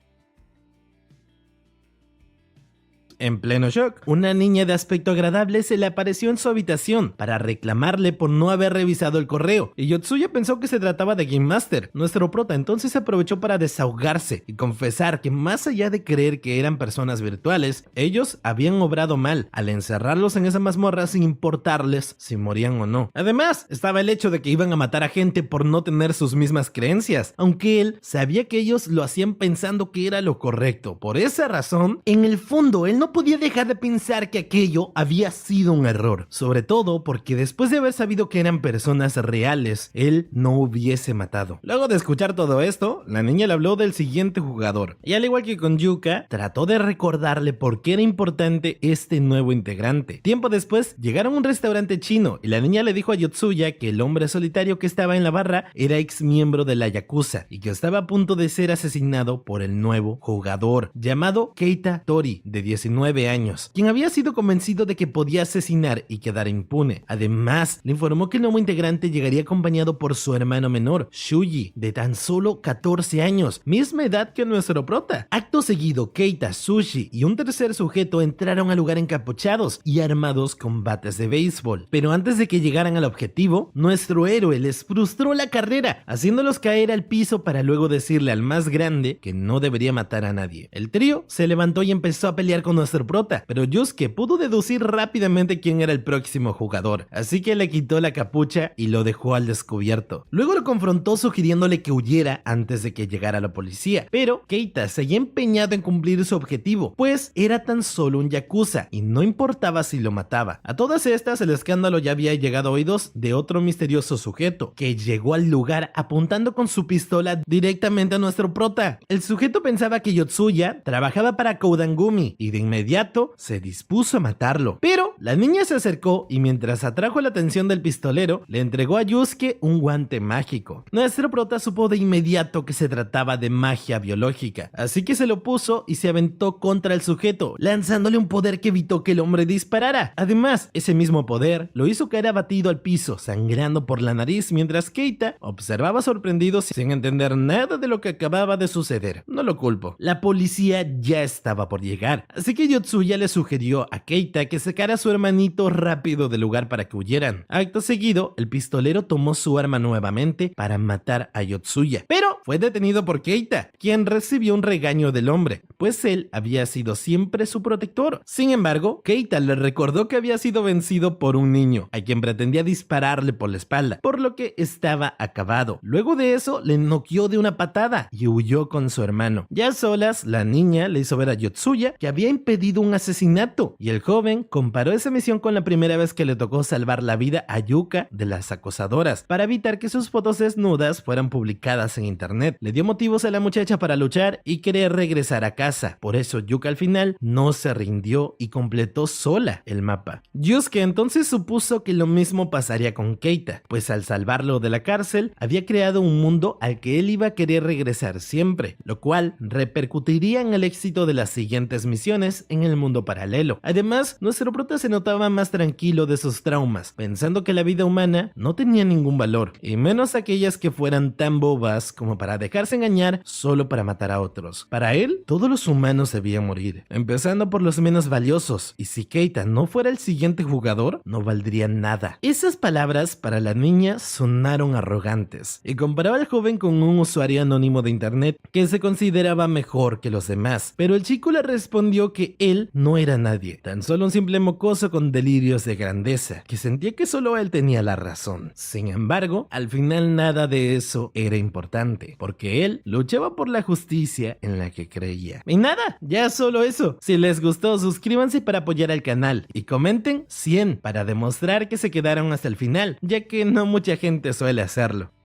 En pleno shock, una niña de aspecto agradable se le apareció en su habitación para reclamarle por no haber revisado el correo, y Yotsuya pensó que se trataba de Game Master. Nuestro prota entonces aprovechó para desahogarse y confesar que más allá de creer que eran personas virtuales, ellos habían obrado mal al encerrarlos en esa mazmorra sin importarles si morían o no. Además, estaba el hecho de que iban a matar a gente por no tener sus mismas creencias, aunque él sabía que ellos lo hacían pensando que era lo correcto. Por esa razón, en el fondo, él no podía dejar de pensar que aquello había sido un error, sobre todo porque después de haber sabido que eran personas reales, él no hubiese matado. Luego de escuchar todo esto, la niña le habló del siguiente jugador, y al igual que con Yuka, trató de recordarle por qué era importante este nuevo integrante. Tiempo después, llegaron a un restaurante chino, y la niña le dijo a Yotsuya que el hombre solitario que estaba en la barra era ex miembro de la Yakuza, y que estaba a punto de ser asesinado por el nuevo jugador, llamado Keita Tori, de 19 años, quien había sido convencido de que podía asesinar y quedar impune. Además, le informó que el nuevo integrante llegaría acompañado por su hermano menor, Shuji, de tan solo 14 años, misma edad que nuestro prota. Acto seguido, Keita, Sushi y un tercer sujeto entraron al lugar encapuchados y armados con bates de béisbol. Pero antes de que llegaran al objetivo, nuestro héroe les frustró la carrera, haciéndolos caer al piso para luego decirle al más grande que no debería matar a nadie. El trío se levantó y empezó a pelear con nuestro prota, pero Yusuke pudo deducir rápidamente quién era el próximo jugador, así que le quitó la capucha y lo dejó al descubierto. Luego lo confrontó sugiriéndole que huyera antes de que llegara la policía, pero Keita seguía empeñado en cumplir su objetivo, pues era tan solo un yakuza y no importaba si lo mataba. A todas estas, el escándalo ya había llegado a oídos de otro misterioso sujeto, que llegó al lugar apuntando con su pistola directamente a nuestro prota. El sujeto pensaba que Yotsuya trabajaba para Koudangumi y de inmediato se dispuso a matarlo, pero la niña se acercó y mientras atrajo la atención del pistolero, le entregó a Yusuke un guante mágico. Nuestro prota supo de inmediato que se trataba de magia biológica, así que se lo puso y se aventó contra el sujeto, lanzándole un poder que evitó que el hombre disparara. Además, ese mismo poder lo hizo caer abatido al piso, sangrando por la nariz, mientras Keita observaba sorprendido sin entender nada de lo que acababa de suceder. No lo culpo. La policía ya estaba por llegar, así que Yotsuya le sugirió a Keita que sacara a su hermanito rápido del lugar para que huyeran. Acto seguido, el pistolero tomó su arma nuevamente para matar a Yotsuya, pero fue detenido por Keita, quien recibió un regaño del hombre, pues él había sido siempre su protector. Sin embargo, Keita le recordó que había sido vencido por un niño, a quien pretendía dispararle por la espalda, por lo que estaba acabado. Luego de eso, le noqueó de una patada y huyó con su hermano. Ya a solas, la niña le hizo ver a Yotsuya que había impedido un asesinato, y el joven comparó esa misión con la primera vez que le tocó salvar la vida a Yuka de las acosadoras, para evitar que sus fotos desnudas fueran publicadas en internet. Le dio motivos a la muchacha para luchar y querer regresar a casa. Por eso Yuka al final no se rindió y completó sola el mapa. Yusuke entonces supuso que lo mismo pasaría con Keita, pues al salvarlo de la cárcel había creado un mundo al que él iba a querer regresar siempre, lo cual repercutiría en el éxito de las siguientes misiones en el mundo paralelo. Además, nuestro prota se notaba más tranquilo de sus traumas, pensando que la vida humana no tenía ningún valor, y menos aquellas que fueran tan bobas como para dejarse engañar solo para matar a otros. Para él, todos los humanos debían morir, empezando por los menos valiosos, y si Keita no fuera el siguiente jugador, no valdría nada. Esas palabras para la niña sonaron arrogantes, y comparaba al joven con un usuario anónimo de internet que se consideraba mejor que los demás, pero el chico le respondió que él no era nadie, tan solo un simple mocoso con delirios de grandeza, que sentía que solo él tenía la razón. Sin embargo, al final nada de eso era importante, porque él luchaba por la justicia en la que creía. Y nada, ya solo eso. Si les gustó, suscríbanse para apoyar al canal y comenten 100 para demostrar que se quedaron hasta el final, ya que no mucha gente suele hacerlo.